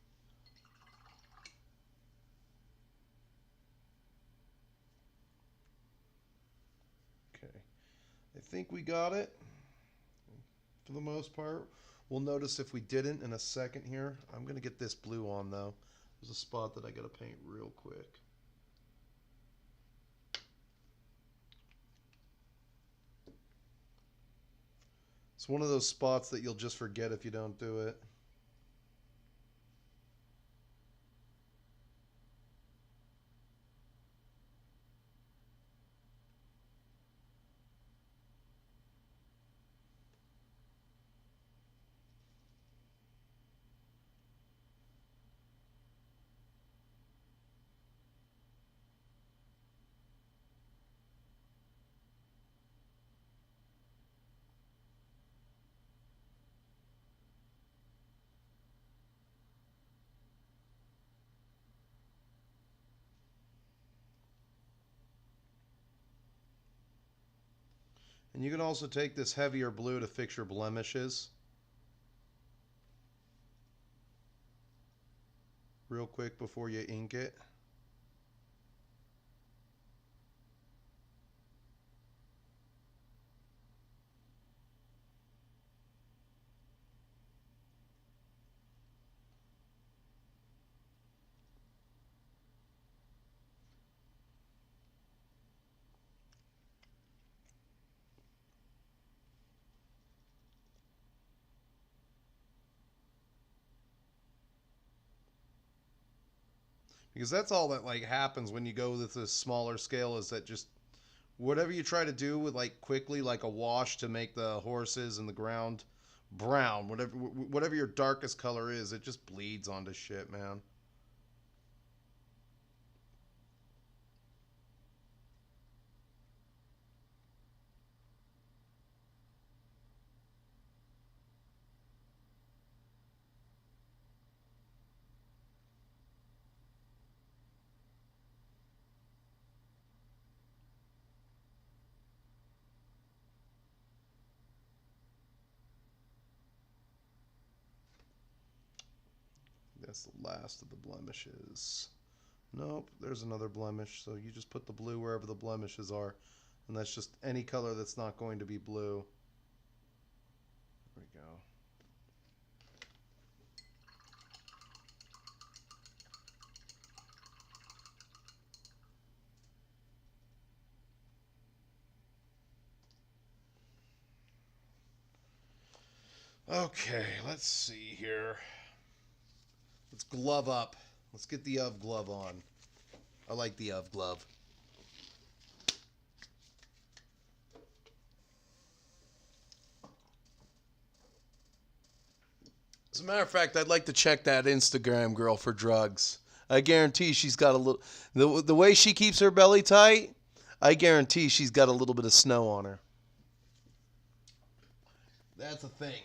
Okay. I think we got it for the most part. We'll notice if we didn't in a second here. I'm going to get this blue on, though. There's a spot that I got to paint real quick. It's one of those spots that you'll just forget if you don't do it. And you can also take this heavier blue to fix your blemishes. Real quick before you ink it. Because that's all that like happens when you go with this smaller scale, is that just whatever you try to do with like quickly, like a wash to make the horses and the ground brown, whatever your darkest color is, it just bleeds onto shit, man. That's the last of the blemishes. Nope, there's another blemish. So you just put the blue wherever the blemishes are. And that's just any color that's not going to be blue. There we go. Okay, let's see here. Let's glove up. Let's get the of glove on. I like the of glove. As a matter of fact, I'd like to check that Instagram girl for drugs. I guarantee she's got a little... The way she keeps her belly tight, I guarantee she's got a little bit of snow on her. That's a thing.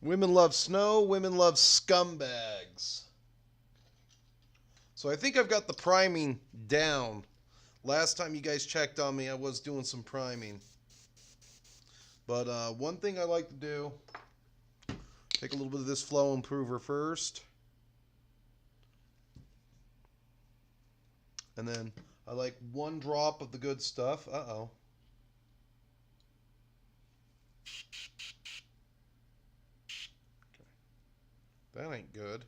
Women love snow. Women love scumbags. So I think I've got the priming down. Last time you guys checked on me, I was doing some priming. But one thing I like to do, take a little bit of this flow improver first. And then I like one drop of the good stuff. Uh-oh. Okay. That ain't good.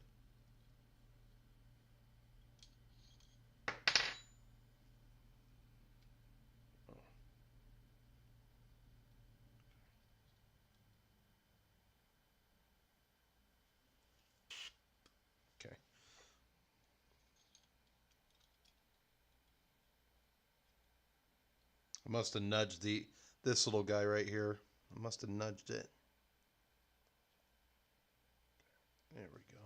Okay. I must have nudged this little guy right here. I must have nudged it. There we go.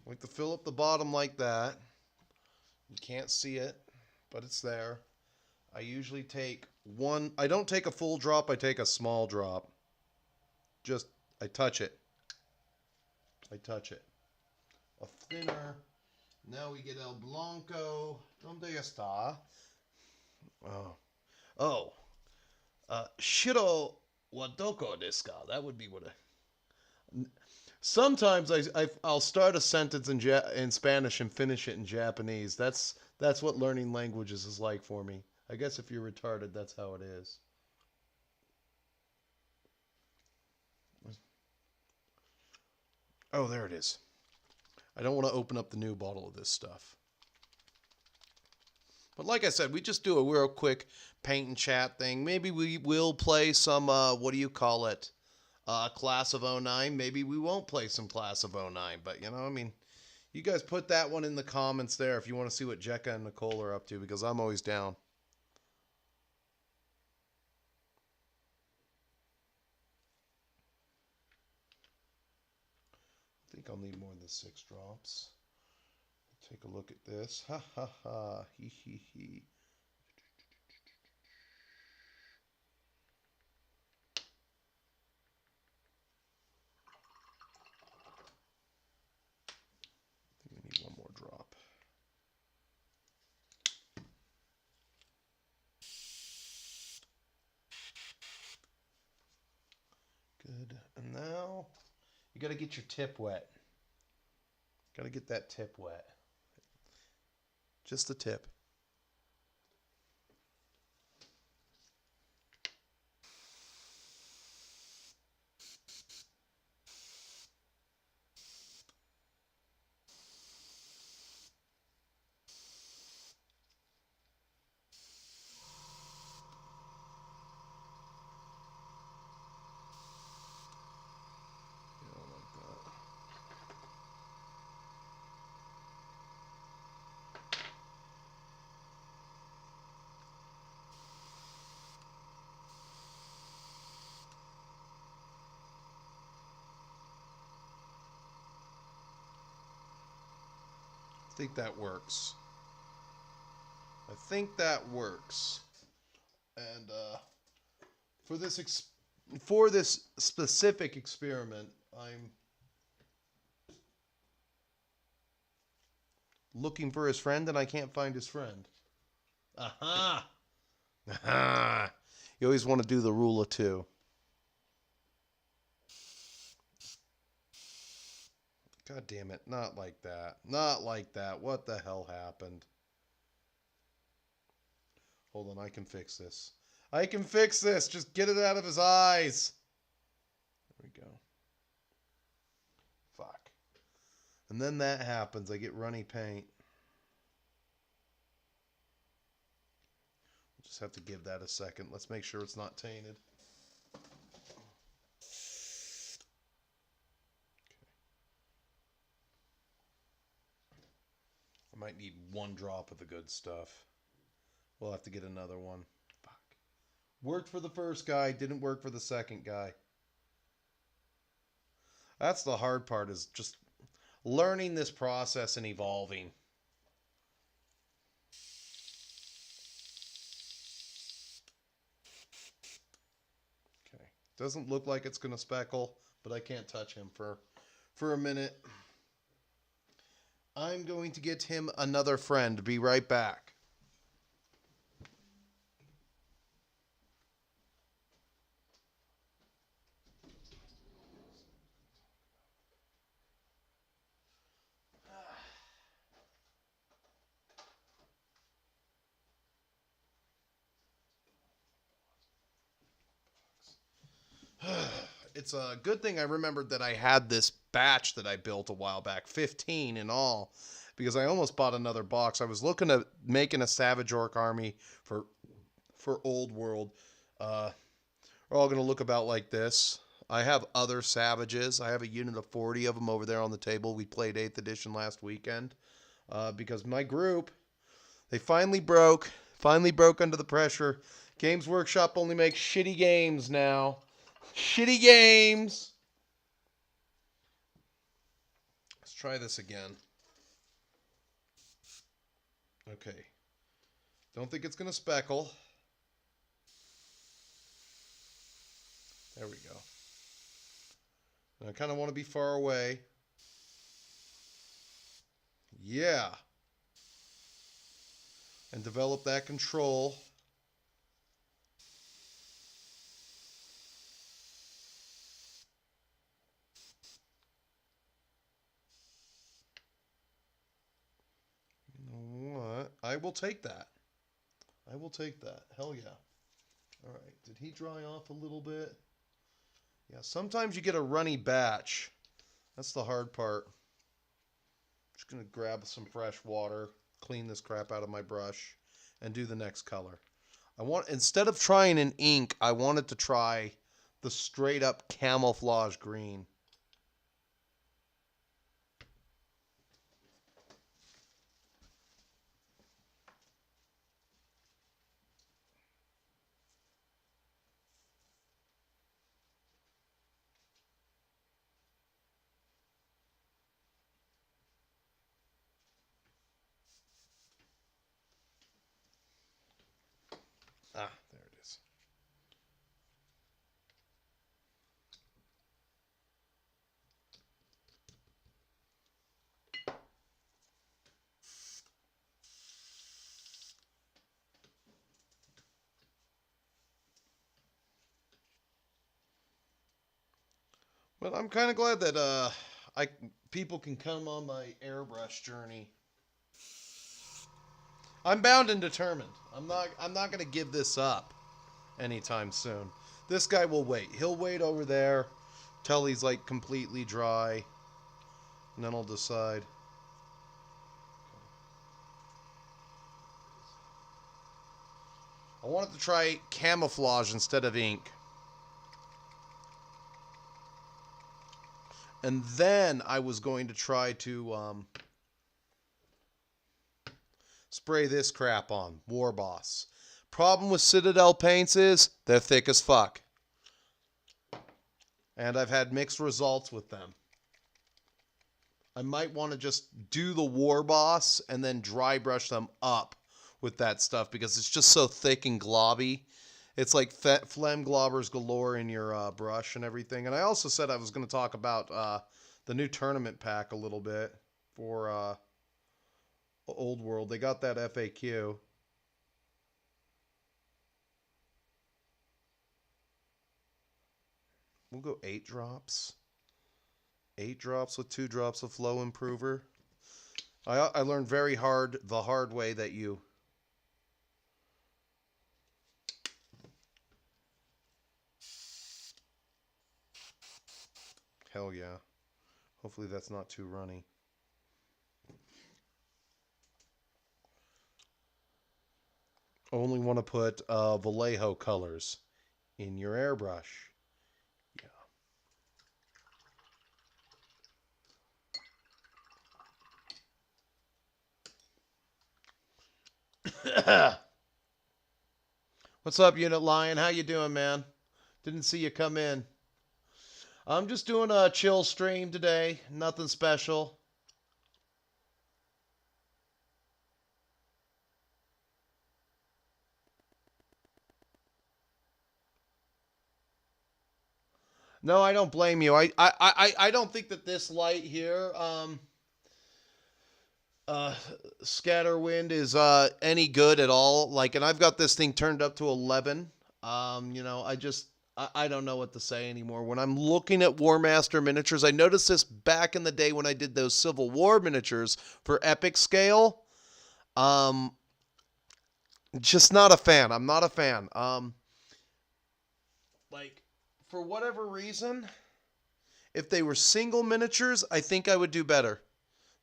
Like to fill up the bottom like that. You can't see it, but it's there. I usually take one. I don't take a full drop. I take a small drop. Just, I touch it. I touch it. A thinner. Now we get El Blanco. Donde está? Oh. Shiro wadoko desu ka? That would be what a... Sometimes I'll start a sentence in Spanish and finish it in Japanese. That's what learning languages is like for me. I guess if you're retarded, that's how it is. Oh, there it is. I don't want to open up the new bottle of this stuff. But like I said, we just do a real quick paint and chat thing. Maybe we will play some, what do you call it? Class of 09. Maybe we won't play some Class of 09. But, you know, I mean, you guys put that one in the comments there if you want to see what Jekka and Nicole are up to, because I'm always down. I think I'll need more than 6 drops. Take a look at this. Ha ha ha. Hee hee hee. I think we need one more drop. Good. And now you got to get your tip wet. Got to get that tip wet. Just the tip. think that works. I think that works. And for this specific experiment, I'm looking for his friend, and I can't find his friend. Aha! Aha! You always want to do the rule of two. God damn it. Not like that. Not like that. What the hell happened? Hold on, I can fix this. I can fix this. Just get it out of his eyes. There we go. Fuck. And then that happens. I get runny paint. Just have to give that a second. Let's make sure it's not tainted. I might need one drop of the good stuff. We'll have to get another one. Fuck. Worked for the first guy, didn't work for the second guy. That's the hard part, is just learning this process and evolving. Okay. Doesn't look like it's going to speckle, but I can't touch him for a minute. I'm going to get him another friend. Be right back. It's a good thing I remembered that I had this batch that I built a while back, 15 in all, because I almost bought another box. I was looking at making a Savage Orc army for Old World. We're all going to look about like this. I have other Savages. I have a unit of 40 of them over there on the table. We played 8th edition last weekend because my group, they finally broke under the pressure. Games Workshop only makes shitty games now. Shitty games. Let's try this again. Okay. Don't think it's going to speckle. There we go. And I kind of want to be far away. Yeah. And develop that control. I will take that. I will take that. Hell yeah. All right. Did he dry off a little bit? Yeah, sometimes you get a runny batch. That's the hard part. Just going to grab some fresh water, clean this crap out of my brush, and do the next color. Instead of trying an ink, I wanted to try the straight up camouflage green. Ah, there it is. Well, I'm kind of glad that people can come on my airbrush journey. I'm bound and determined. I'm not going to give this up anytime soon. This guy will wait. He'll wait over there till he's like completely dry, and then I'll decide. I wanted to try camouflage instead of ink. And then I was going to try to spray this crap on. War Boss. Problem with Citadel paints is they're thick as fuck. And I've had mixed results with them. I might want to just do the war boss and then dry brush them up with that stuff because it's just so thick and globby. It's like phlegm globbers galore in your brush and everything. And I also said I was going to talk about the new tournament pack a little bit for Old World. They got that FAQ. We'll go 8 drops. 8 drops with 2 drops of flow improver. I learned the hard way that you... Hell yeah. Hopefully that's not too runny. Only want to put Vallejo colors in your airbrush. Yeah. What's up, Unit Lion? How you doing, man? Didn't see you come in. I'm just doing a chill stream today. Nothing special. No, I don't blame you. I don't think that this light here, Scatterwind, is any good at all. Like, and I've got this thing turned up to 11. You know, I don't know what to say anymore. When I'm looking at Warmaster miniatures, I noticed this back in the day when I did those Civil War miniatures for epic scale. Just not a fan. I'm not a fan. Like, for whatever reason, if they were single miniatures, I think I would do better.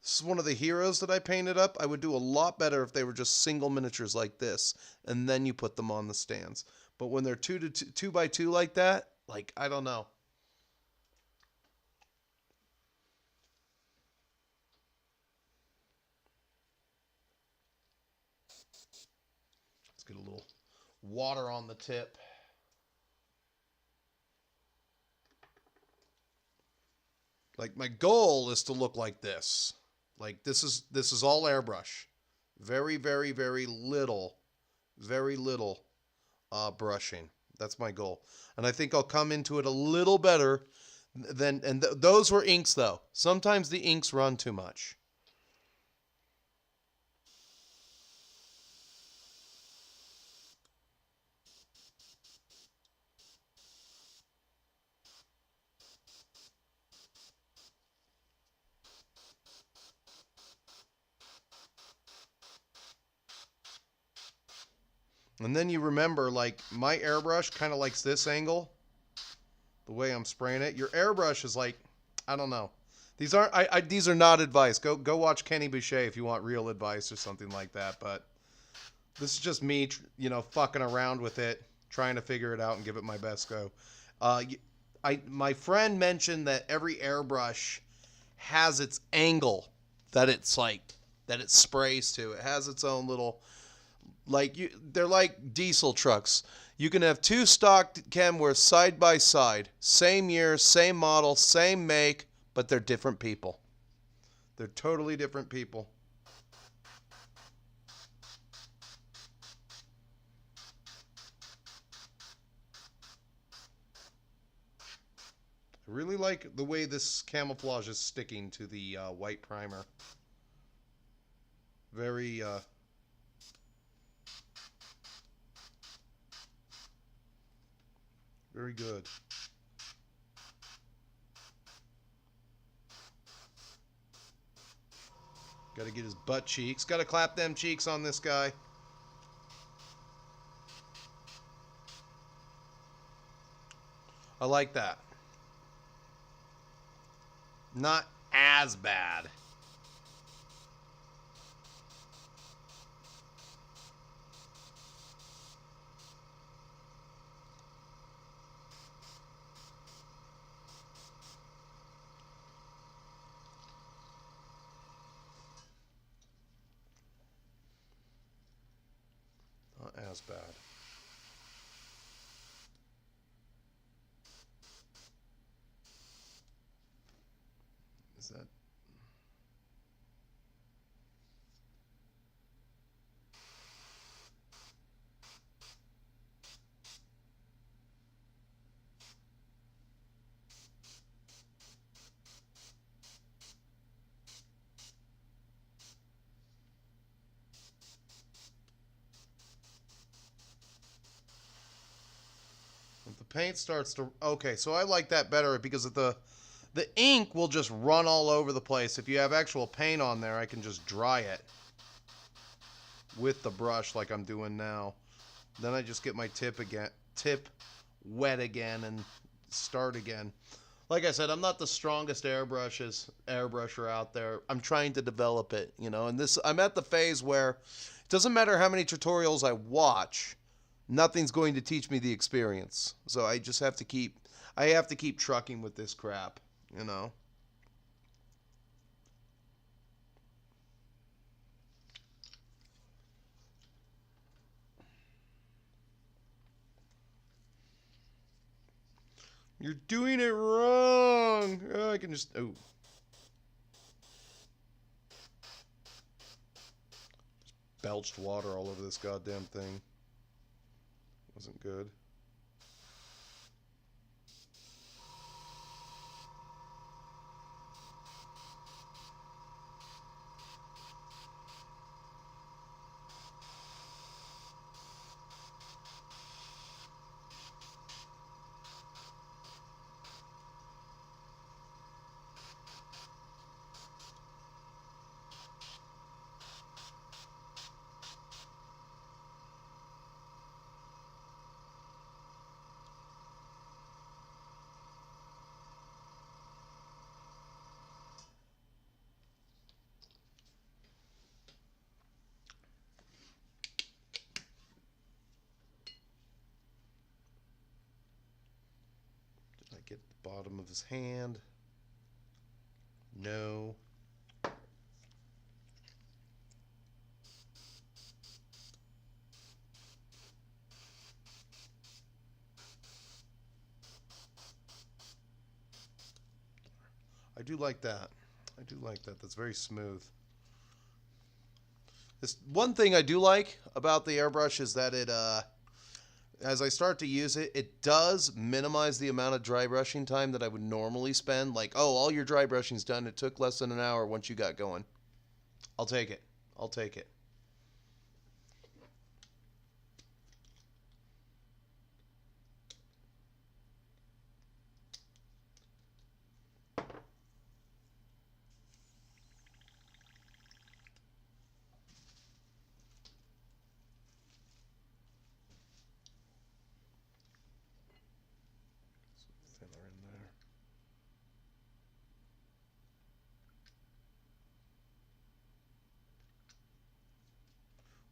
This is one of the heroes that I painted up. I would do a lot better if they were just single miniatures like this, and then you put them on the stands. But when they're 2 by 2 like that, like, I don't know. Let's get a little water on the tip. Like, my goal is to look like this. Like, this is all airbrush. Very, very, very little brushing. That's my goal. And I think I'll come into it a little better than, and those were inks though. Sometimes the inks run too much. And then you remember, like, my airbrush kind of likes this angle, the way I'm spraying it. Your airbrush is like, I don't know. These aren't, these are not advice. Go watch Kenny Boucher if you want real advice or something like that. But this is just me, you know, fucking around with it, trying to figure it out and give it my best go. My friend mentioned that every airbrush has its angle that it's like, that it sprays to. It has its own little... Like, they're like diesel trucks. You can have 2 stock Kenworths side by side. Same year, same model, same make, but they're different people. They're totally different people. I really like the way this camouflage is sticking to the white primer. Very... Very good. Got to get his butt cheeks. Got to clap them cheeks on this guy. I like that. Not as bad. Not as bad. Is that... paint starts to... Okay, so I like that better because the ink will just run all over the place. If you have actual paint on there, I can just dry it with the brush like I'm doing now. Then I just get my tip wet again and start again. Like I said, I'm not the strongest airbrusher out there. I'm trying to develop it, you know. And I'm at the phase where it doesn't matter how many tutorials I watch, nothing's going to teach me the experience. So I just have to keep trucking with this crap, you know. You're doing it wrong. Oh, I can just... Oh. Just belched water all over this goddamn thing. Wasn't good. Did I get the bottom of his hand? No. I do like that. I do like that. That's very smooth. This one thing I do like about the airbrush is that it, as I start to use it, it does minimize the amount of dry brushing time that I would normally spend. Like, oh, all your dry brushing's done. It took less than an hour once you got going. I'll take it. I'll take it. Thinner in there.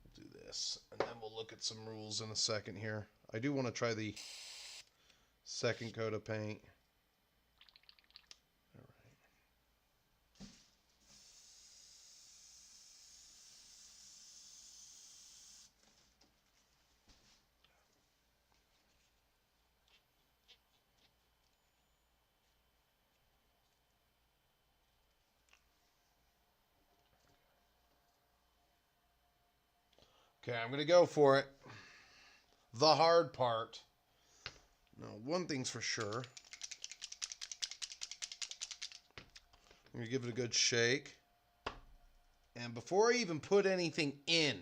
We'll do this, and then we'll look at some rules in a second here. I do want to try the second coat of paint. All right. Okay, I'm going to go for it. The hard part. Now, one thing's for sure. I'm going to give it a good shake. And before I even put anything in,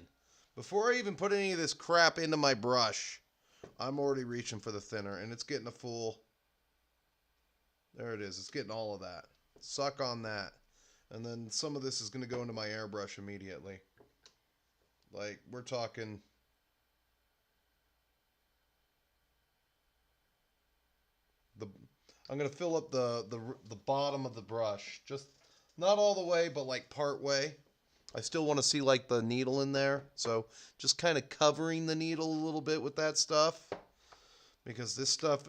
before I even put any of this crap into my brush, I'm already reaching for the thinner, and it's getting a full... There it is. It's getting all of that. Suck on that. And then some of this is going to go into my airbrush immediately. Like, we're talking... I'm going to fill up the bottom of the brush. Just not all the way, but like part way. I still want to see like the needle in there. So just kind of covering the needle a little bit with that stuff. Because this stuff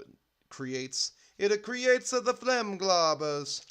creates the phlegm globbers.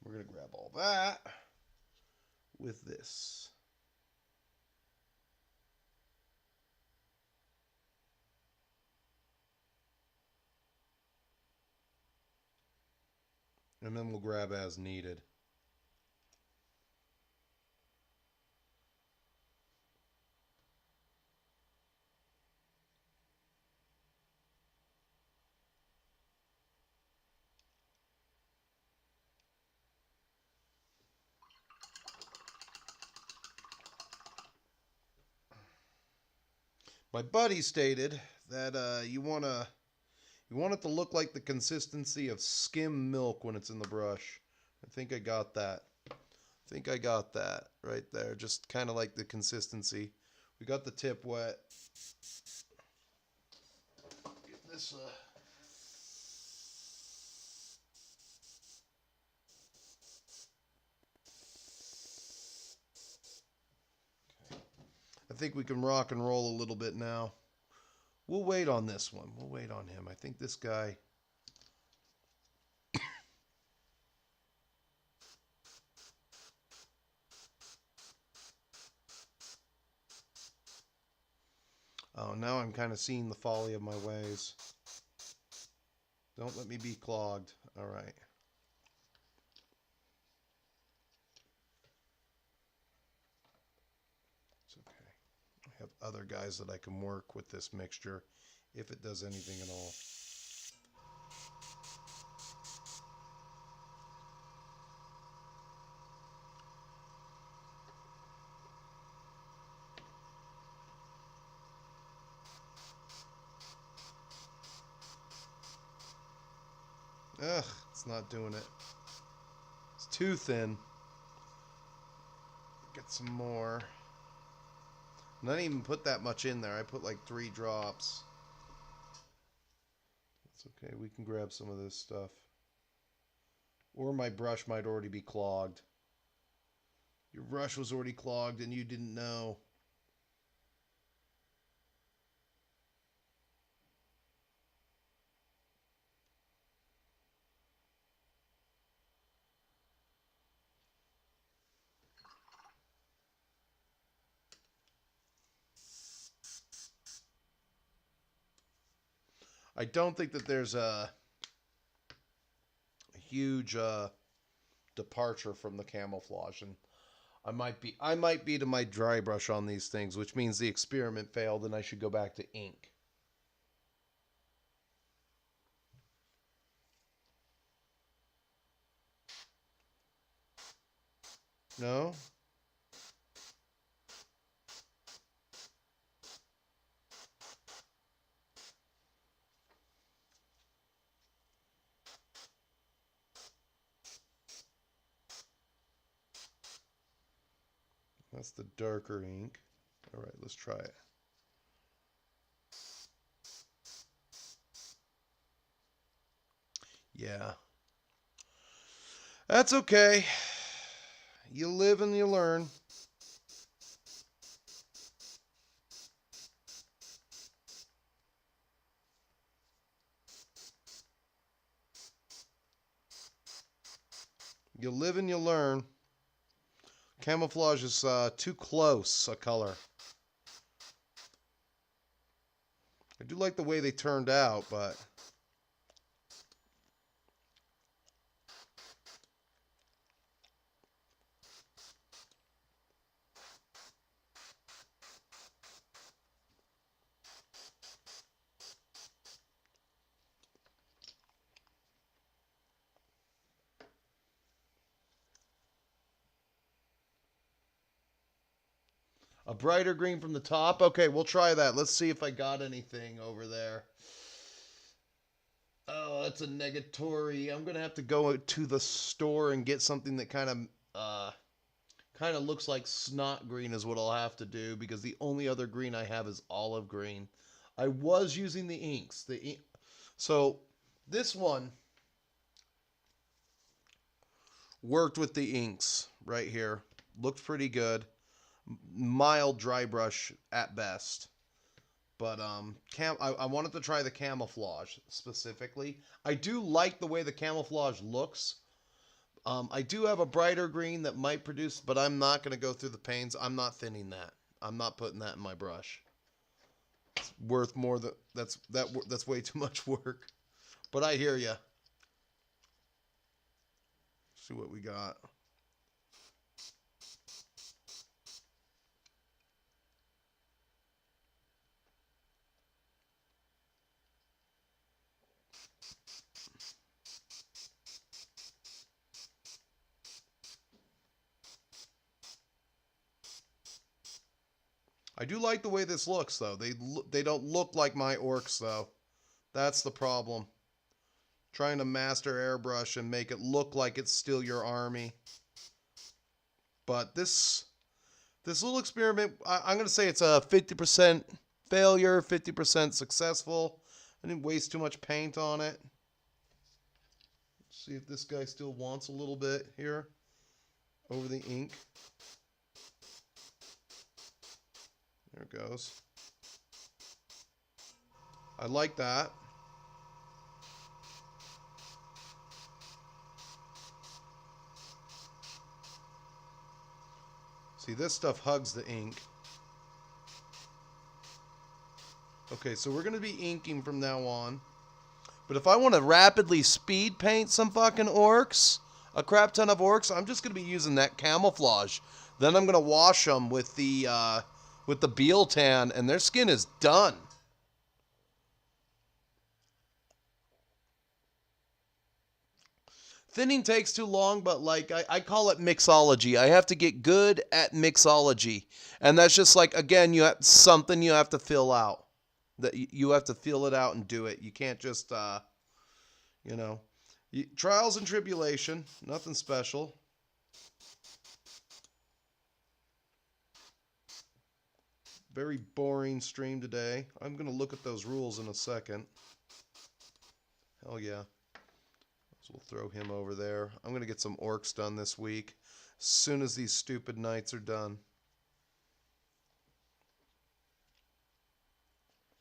We're going to grab all that. with this. And then we'll grab as needed. My buddy stated that you want it to look like the consistency of skim milk when it's in the brush. I think I got that. I think I got that right there. Just kind of like the consistency. We got the tip wet. Get this I think we can rock and roll a little bit now. We'll wait on this one. We'll wait on him. I think this guy... Oh, now I'm kind of seeing the folly of my ways. Don't let me be clogged. All right. It's okay. I have other guys that I can work with this mixture if it does anything at all. Ugh, it's not doing it. It's too thin. Get some more. And I didn't even put that much in there. I put like 3 drops. That's okay. We can grab some of this stuff. Or my brush might already be clogged. Your brush was already clogged and you didn't know. I don't think that there's a huge departure from the camouflage, and I might be to my dry brush on these things, which means the experiment failed and I should go back to ink. No? That's the darker ink. All right, let's try it. Yeah. That's okay. You live and you learn. You live and you learn. Camouflage is too close a color. I do like the way they turned out, but... A brighter green from the top? Okay, we'll try that. Let's see if I got anything over there. Oh, that's a negatory. I'm going to have to go to the store and get something that kind of looks like snot green is what I'll have to do, because the only other green I have is olive green. I was using the inks. So this one worked with the inks right here. Looked pretty good. Mild dry brush at best, but I wanted to try the camouflage specifically. I do like the way the camouflage looks. I do have a brighter green that might produce, but I'm not going to go through the pains. I'm not thinning that. I'm not putting that in my brush. It's worth more than that's way too much work. But I hear ya. See what we got. I do like the way this looks, though. They don't look like my orcs, though. That's the problem. Trying to master airbrush and make it look like it's still your army. But this little experiment, I'm going to say it's a 50% failure, 50% successful. I didn't waste too much paint on it. Let's see if this guy still wants a little bit here over the ink. There it goes. I like that. See, this stuff hugs the ink. Okay, so we're going to be inking from now on. But if I want to rapidly speed paint some fucking orcs, a crap ton of orcs, I'm just going to be using that camouflage. Then I'm going to wash them with the Beal Tan, and their skin is done. Thinning takes too long, but like I call it mixology. I have to get good at mixology. And that's just like, again, you have something you have to fill out. That you have to fill it out and do it. You can't just, trials and tribulation, nothing special. Very boring stream today. I'm going to look at those rules in a second. Hell yeah. So we'll throw him over there. I'm going to get some orcs done this week as soon as these stupid knights are done.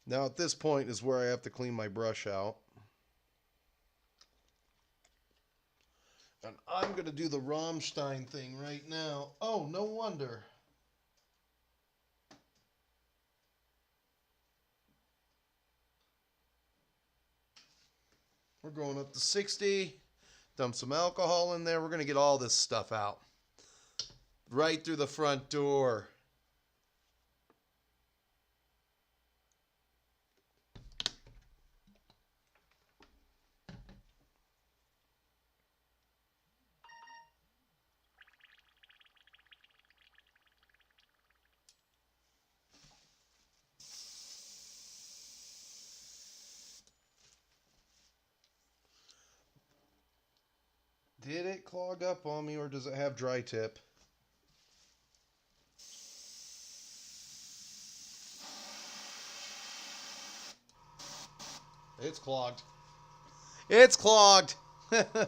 Now at this point is where I have to clean my brush out. And I'm going to do the Rammstein thing right now. Oh, no wonder. We're going up to 60. Dump some alcohol in there. We're going to get all this stuff out. Right through the front door. Did it clog up on me, or does it have dry tip? It's clogged. It's clogged! All right.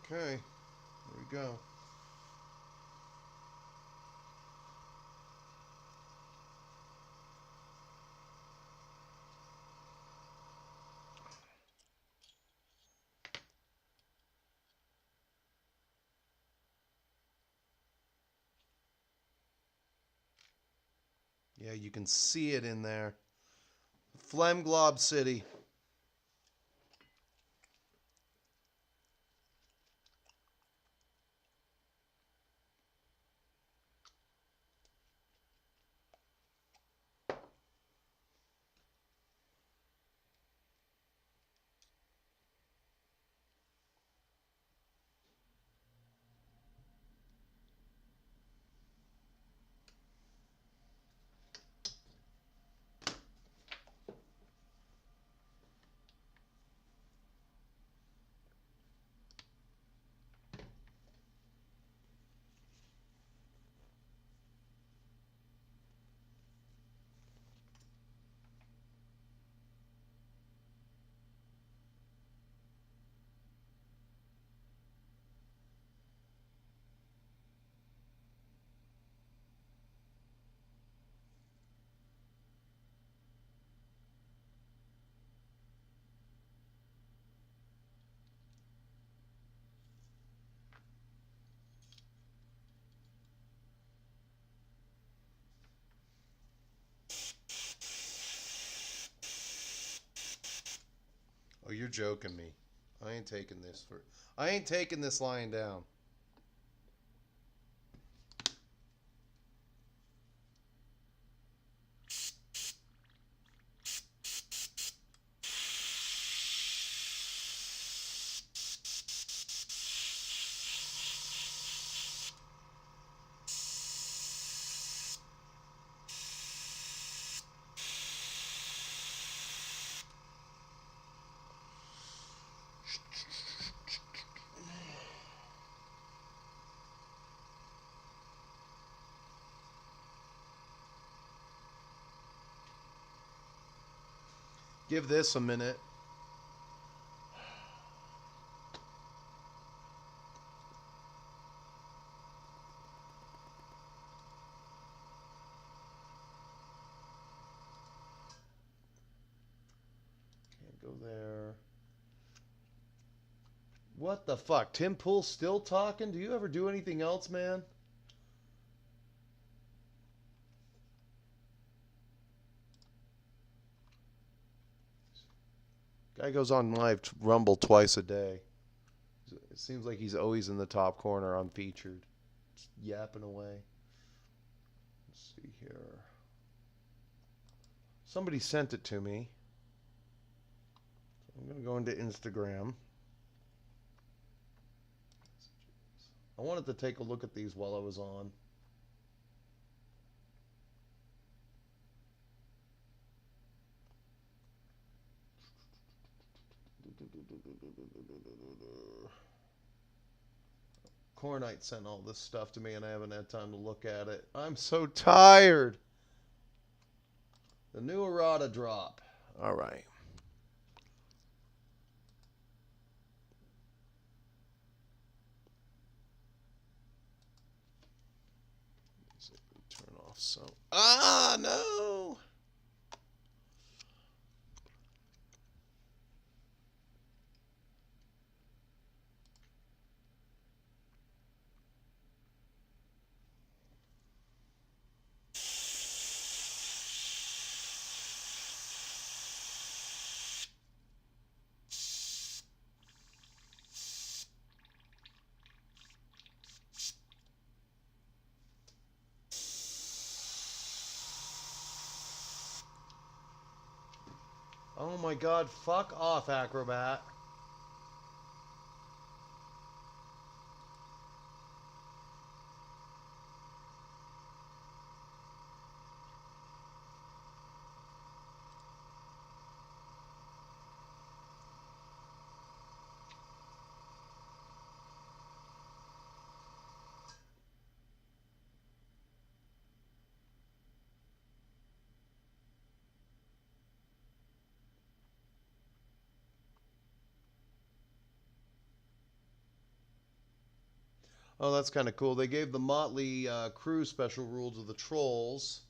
Okay, here we go. Yeah, you can see it in there. Flemglob City. Oh, you're joking me. I ain't taking this for. I ain't taking this lying down. Give this a minute. Can't go there. What the fuck? Tim Pool's still talking? Do you ever do anything else, man? Guy goes on live Rumble twice a day. It seems like he's always in the top corner unfeatured. Just yapping away. Let's see here. Somebody sent it to me. I'm going to go into Instagram. I wanted to take a look at these while I was on. Cornite sent all this stuff to me and I haven't had time to look at it. I'm so tired. The new errata drop. All right. Turn off so. Ah, no. Oh my god, fuck off, Acrobat. Oh, that's kind of cool. They gave the Motley Crew special rule to the trolls.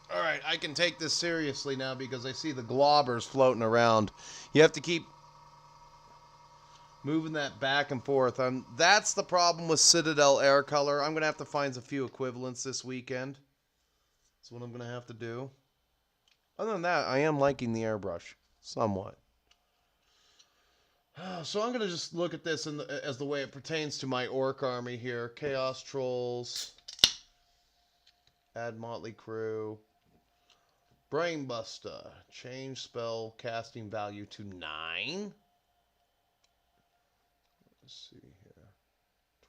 All right, I can take this seriously now because I see the globbers floating around. You have to keep moving that back and forth. That's the problem with Citadel Air Color. I'm going to have to find a few equivalents this weekend. That's what I'm going to have to do. Other than that, I am liking the airbrush somewhat. So I'm going to just look at this as the way it pertains to my orc army here. Chaos Trolls. Add Motley Crew. Brainbuster. Change spell casting value to 9. Let's see here.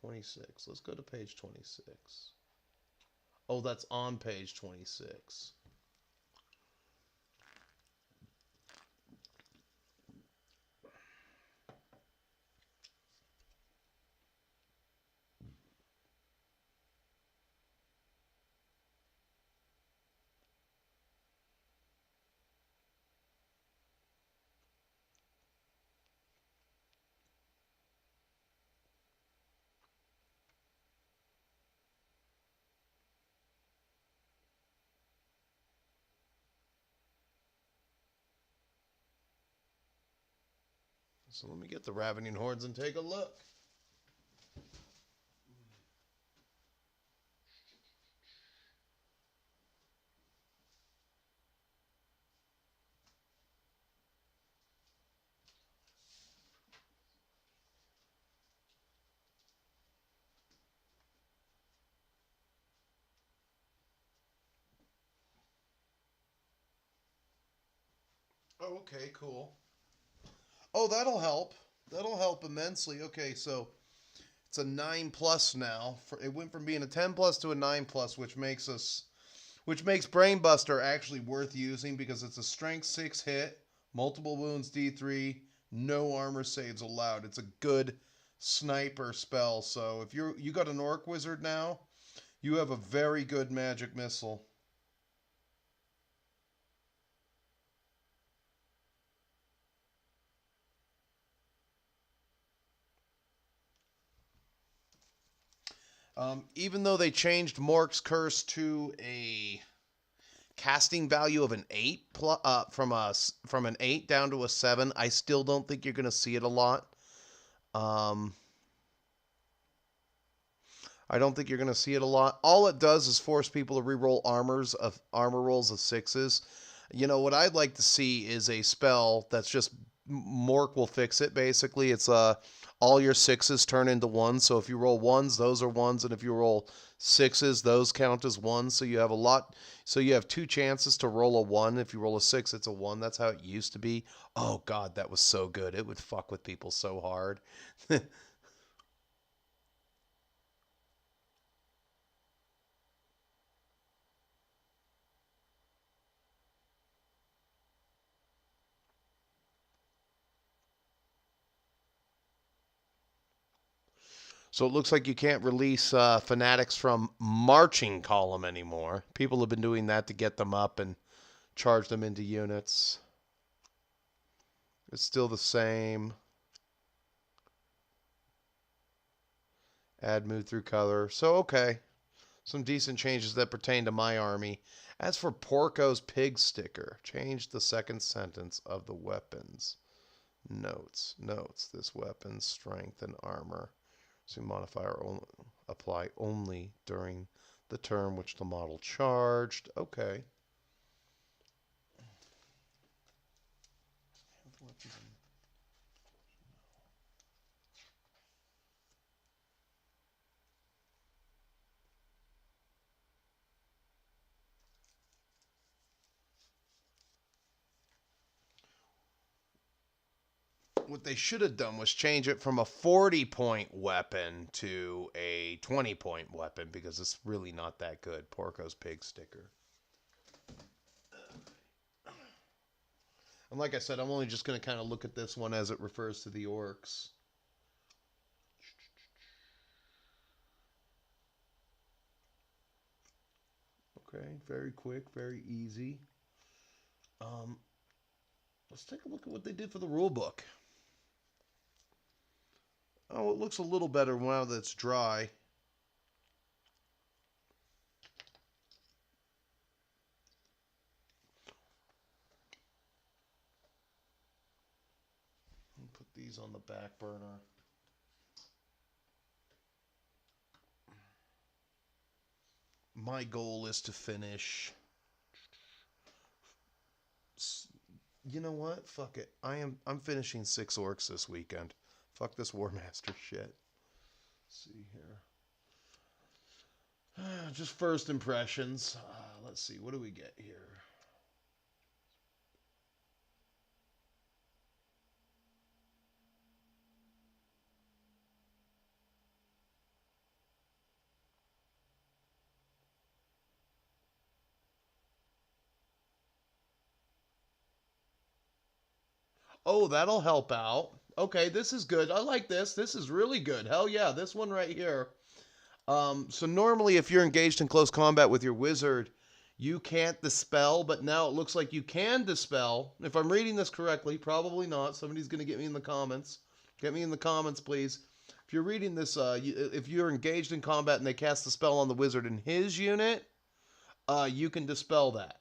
26. Let's go to page 26. Oh, that's on page 26. So let me get the Ravening Hordes and take a look. Oh, okay, cool. Oh, that'll help. That'll help immensely. Okay, so it's a 9+ now. It went from being a 10+ to a 9+, which makes Brainbuster actually worth using because it's a strength 6 hit, multiple wounds D3, no armor saves allowed. It's a good sniper spell. So if you got an Orc Wizard now, you have a very good magic missile. Even though they changed Mork's Curse to a casting value of an 8 from an 8 down to a 7, I still don't think you're going to see it a lot. I don't think you're going to see it a lot. All it does is force people to reroll armor rolls of 6s. You know what I'd like to see is a spell that's just Mork will fix it. Basically, it's all your 6s turn into 1s. So if you roll 1s, those are 1s, and if you roll 6s, those count as 1s. So you have a lot. So you have 2 chances to roll a 1. If you roll a 6, it's a 1. That's how it used to be. Oh God, that was so good. It would fuck with people so hard. So it looks like you can't release fanatics from marching column anymore. People have been doing that to get them up and charge them into units. It's still the same. Add move through color. So, okay. Some decent changes that pertain to my army. As for Porco's pig sticker, change the second sentence of the weapons. Notes. This weapon's strength and armor. So modifier apply only during the term which the model charged. Okay. What they should have done was change it from a 40-point weapon to a 20-point weapon because it's really not that good. Porco's pig sticker. And like I said, I'm only just going to kind of look at this one as it refers to the Orcs. Okay, very quick, very easy. Let's take a look at what they did for the rule book. Oh, it looks a little better now that it's dry. Put these on the back burner. My goal is to finish. You know what? Fuck it. I'm finishing 6 Orcs this weekend. Fuck this Warmaster shit. Let's see here. Just first impressions. Let's see. What do we get here? Oh, that'll help out. Okay, this is good. I like this. This is really good. Hell yeah, this one right here. So normally if you're engaged in close combat with your wizard, you can't dispel, but now it looks like you can dispel. If I'm reading this correctly, probably not. Somebody's going to get me in the comments. Get me in the comments, please. If you're reading this, if you're engaged in combat and they cast the spell on the wizard in his unit, you can dispel that.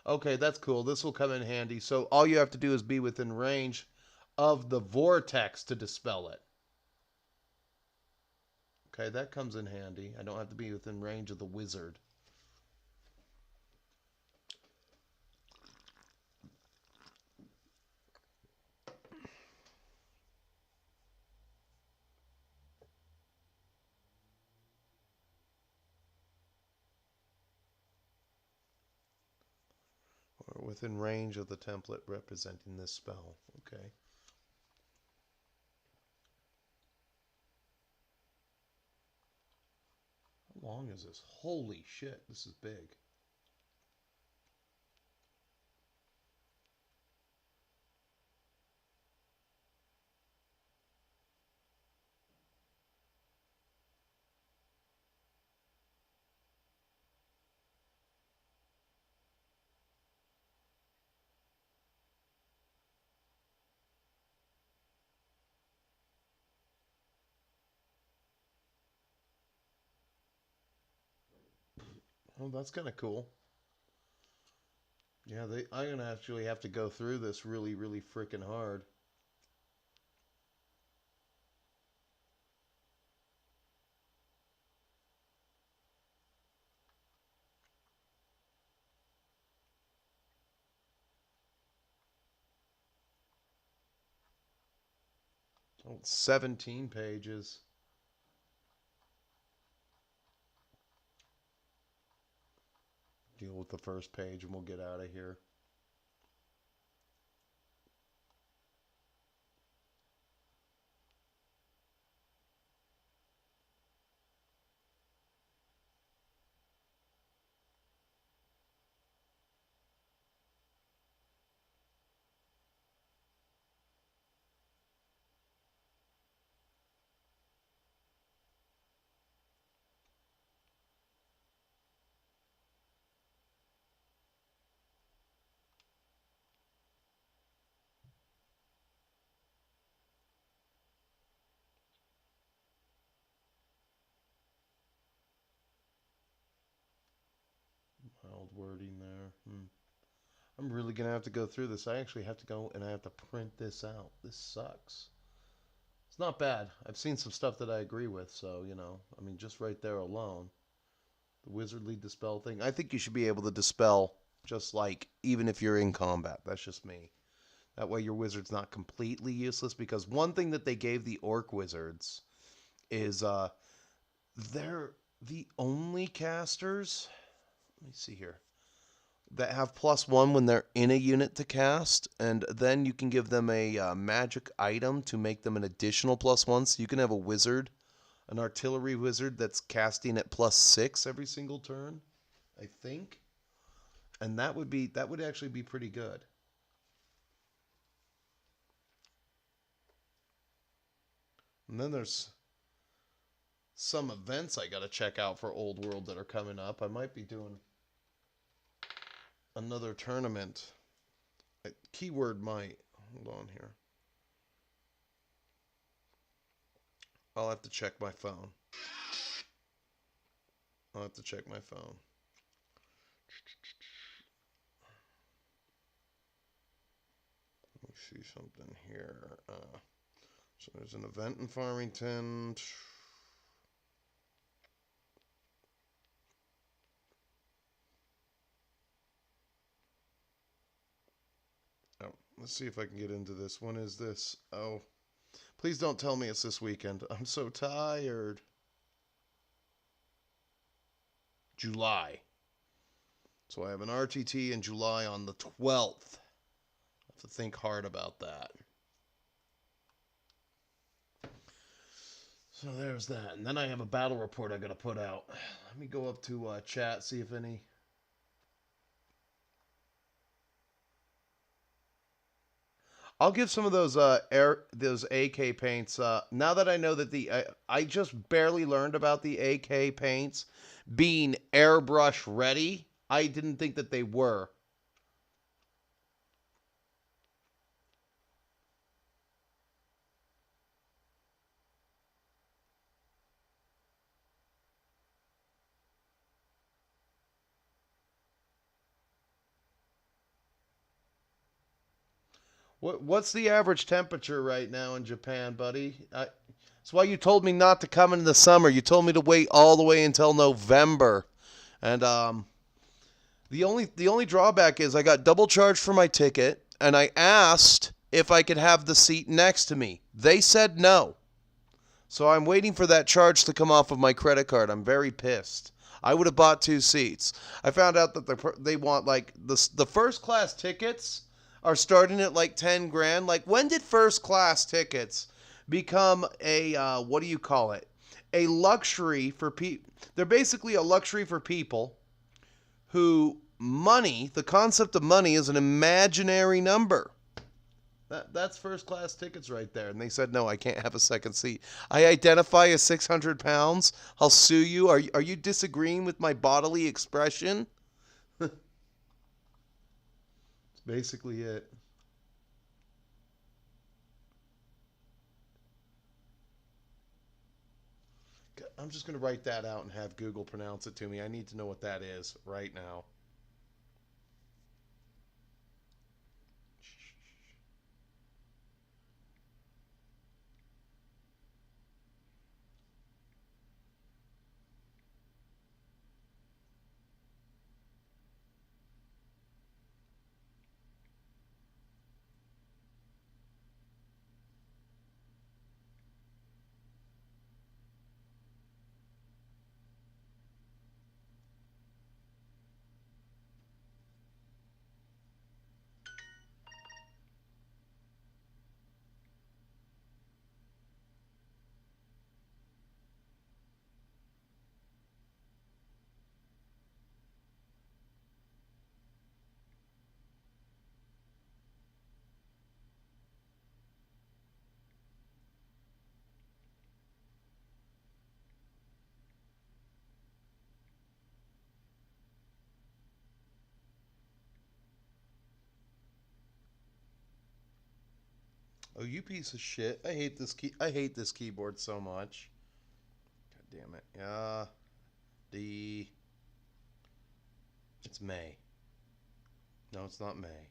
Okay, that's cool. This will come in handy. So all you have to do is be within range of the vortex to dispel it. Okay, that comes in handy. I don't have to be within range of the wizard. Or within range of the template representing this spell. Okay. How long is this? Holy shit, this is big. Oh, that's kind of cool. Yeah, I'm going to actually have to go through this really, really freaking hard. Oh, 17 pages. Deal with the first page and we'll get out of here. Mild wording there. I'm really going to have to go through this. I actually have to go and I have to print this out. This sucks. It's not bad. I've seen some stuff that I agree with, so, you know, I mean, just right there alone. The wizardly dispel thing. I think you should be able to dispel just like, even if you're in combat. That's just me. That way your wizard's not completely useless, because one thing that they gave the orc wizards is they're the only casters, let me see here, that have +1 when they're in a unit to cast, and then you can give them a magic item to make them an additional +1, so you can have a wizard, an artillery wizard that's casting at +6 every single turn, I think. And that would actually be pretty good. And then there's some events I gotta check out for Old World that are coming up. I might be doing another tournament. Keyword might. Hold on here. I'll have to check my phone. I'll have to check my phone. Let me see something here. So there's an event in Farmington. Oh, let's see if I can get into this. When is this? Oh, please don't tell me it's this weekend. I'm so tired. July. So I have an RTT in July on the 12th. I have to think hard about that. So there's that. And then I have a battle report I got to put out. Let me go up to chat, see if any... I'll give some of those those AK paints. Now that I know that I just barely learned about the AK paints being airbrush ready. I didn't think that they were. What's the average temperature right now in Japan, buddy? That's why you told me not to come in the summer. You told me to wait all the way until November. And the only drawback is I got double charged for my ticket, and I asked if I could have the seat next to me. They said no. So I'm waiting for that charge to come off of my credit card. I'm very pissed. I would have bought 2 seats. I found out that they want like the first class tickets are starting at like 10 grand. Like, when did first class tickets become a what do you call it? A luxury for people. They're basically a luxury for people who the concept of money is an imaginary number. That's first class tickets right there. And they said, no, I can't have a second seat. I identify as 600 pounds. I'll sue you. Are you disagreeing with my bodily expression? That's basically it. I'm just going to write that out and have Google pronounce it to me. I need to know what that is right now. Oh, you piece of shit. I hate this keyboard so much. God damn it. It's May. No, it's not May.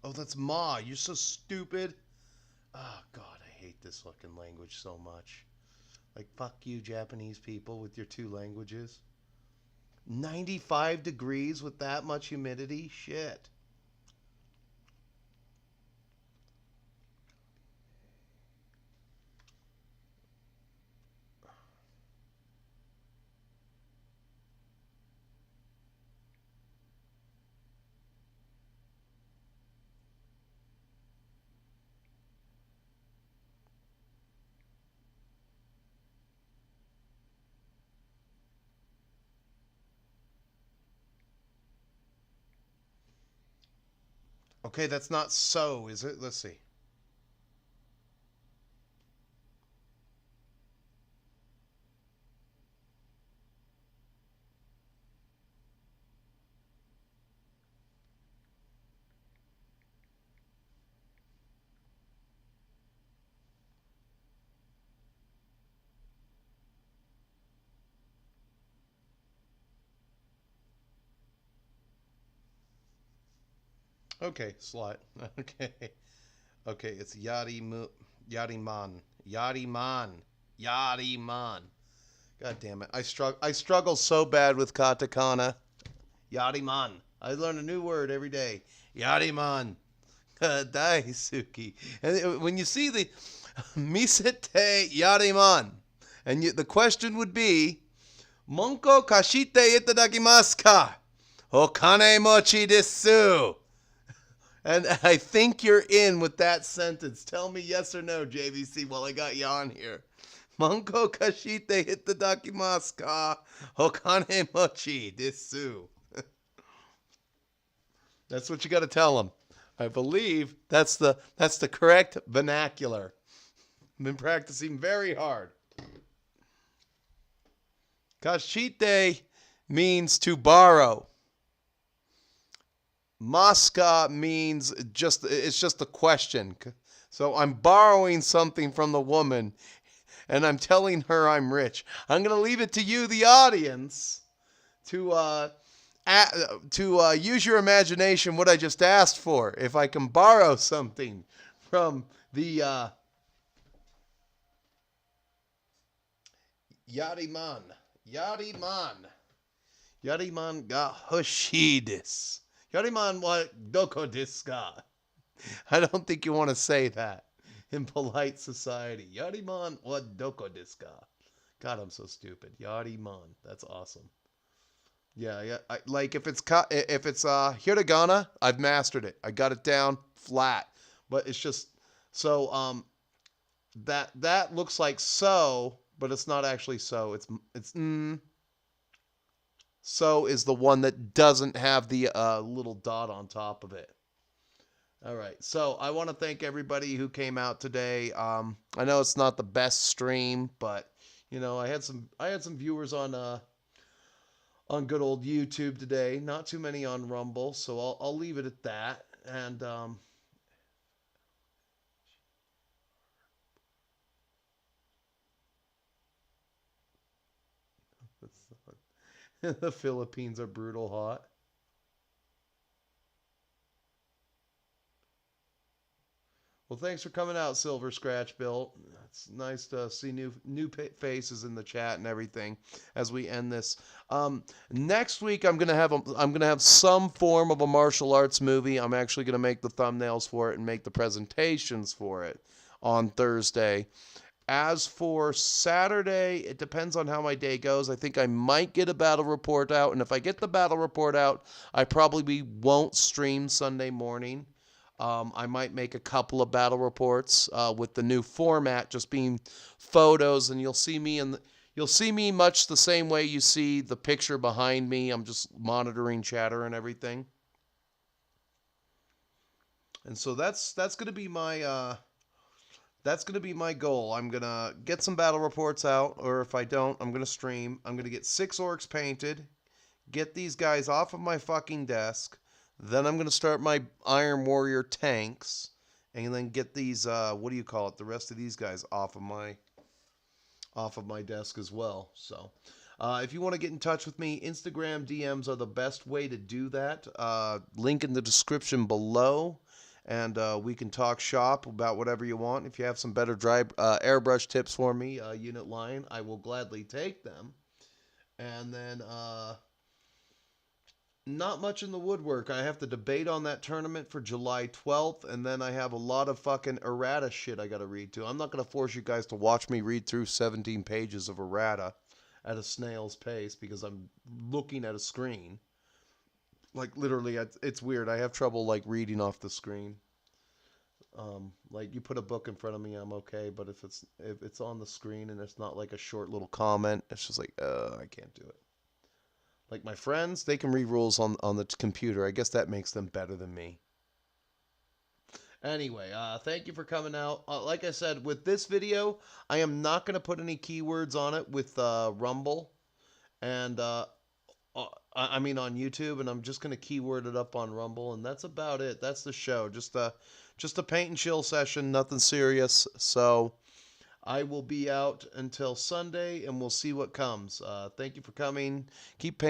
Oh, that's Ma. You're so stupid. Oh, God, I hate this fucking language so much. Like, fuck you, Japanese people, with your 2 languages. 95 degrees with that much humidity? Shit. Okay, that's not so, is it? Let's see. Okay, slut. Okay. Okay, it's Yariman. Yariman. God damn it. I struggle so bad with katakana. Yariman. I learn a new word every day. Yariman. Daisuki. And when you see the Misete Yariman, and the question would be, Monko kashite itadakimasu ka? Okane mochi desu. And I think you're in with that sentence. Tell me yes or no, JVC, while I got you on here. Monko kashite itadakimasu ka? Okane mochi desu. That's what you got to tell them. I believe that's the correct vernacular. I've been practicing very hard. Kashite means to borrow. Maska means it's just a question. So I'm borrowing something from the woman, and I'm telling her I'm rich. I'm going to leave it to you, the audience, to use your imagination what I just asked for. If I can borrow something from the Yariman ga hoshii desu. Yariman wa doko desu ka? I don't think you want to say that in polite society. Yariman wa doko desu ka? God, I'm so stupid. Yariman. That's awesome. Yeah. Like if it's hiragana, I've mastered it. I got it down flat. But it's just so that looks like so, but it's not actually so. It's So is the one that doesn't have the little dot on top of it. All right. So I want to thank everybody who came out today. I know it's not the best stream, but I had some viewers on good old YouTube today. Not too many on Rumble, so I'll leave it at that. And the Philippines are brutal hot. Well, thanks for coming out, Silver Scratch Bill. It's nice to see new faces in the chat and everything as we end this. Next week I'm gonna have some form of a martial arts movie. I'm actually gonna make the thumbnails for it and make the presentations for it on Thursday. As for Saturday, it depends on how my day goes. I think I might get a battle report out, and if I get the battle report out, I probably won't stream Sunday morning. I might make a couple of battle reports with the new format, just being photos, and you'll see me much the same way you see the picture behind me. I'm just monitoring chatter and everything, and so that's gonna be my goal. I'm going to get some battle reports out, or if I don't, I'm going to stream. I'm going to get 6 orcs painted, get these guys off of my fucking desk, then I'm going to start my Iron Warrior tanks, and then get these, the rest of these guys off of my desk as well. So, if you want to get in touch with me, Instagram DMs are the best way to do that. Link in the description below. And we can talk shop about whatever you want. If you have some better airbrush tips for me, unit line, I will gladly take them. And then not much in the woodwork. I have to debate on that tournament for July 12th, and then I have a lot of fucking errata shit I got to read too. I'm not going to force you guys to watch me read through 17 pages of errata at a snail's pace because I'm looking at a screen. Like, literally, it's weird. I have trouble, like, reading off the screen. Like, you put a book in front of me, I'm okay. But if it's on the screen and it's not, like, a short little comment, it's just like, I can't do it. Like, my friends, they can read rules on the computer. I guess that makes them better than me. Anyway, thank you for coming out. Like I said, with this video, I am not going to put any keywords on it with Rumble. And, I mean on YouTube, and I'm just going to keyword it up on Rumble, and that's about it. That's the show. Just a paint and chill session, nothing serious. So I will be out until Sunday, and we'll see what comes. Thank you for coming. Keep painting.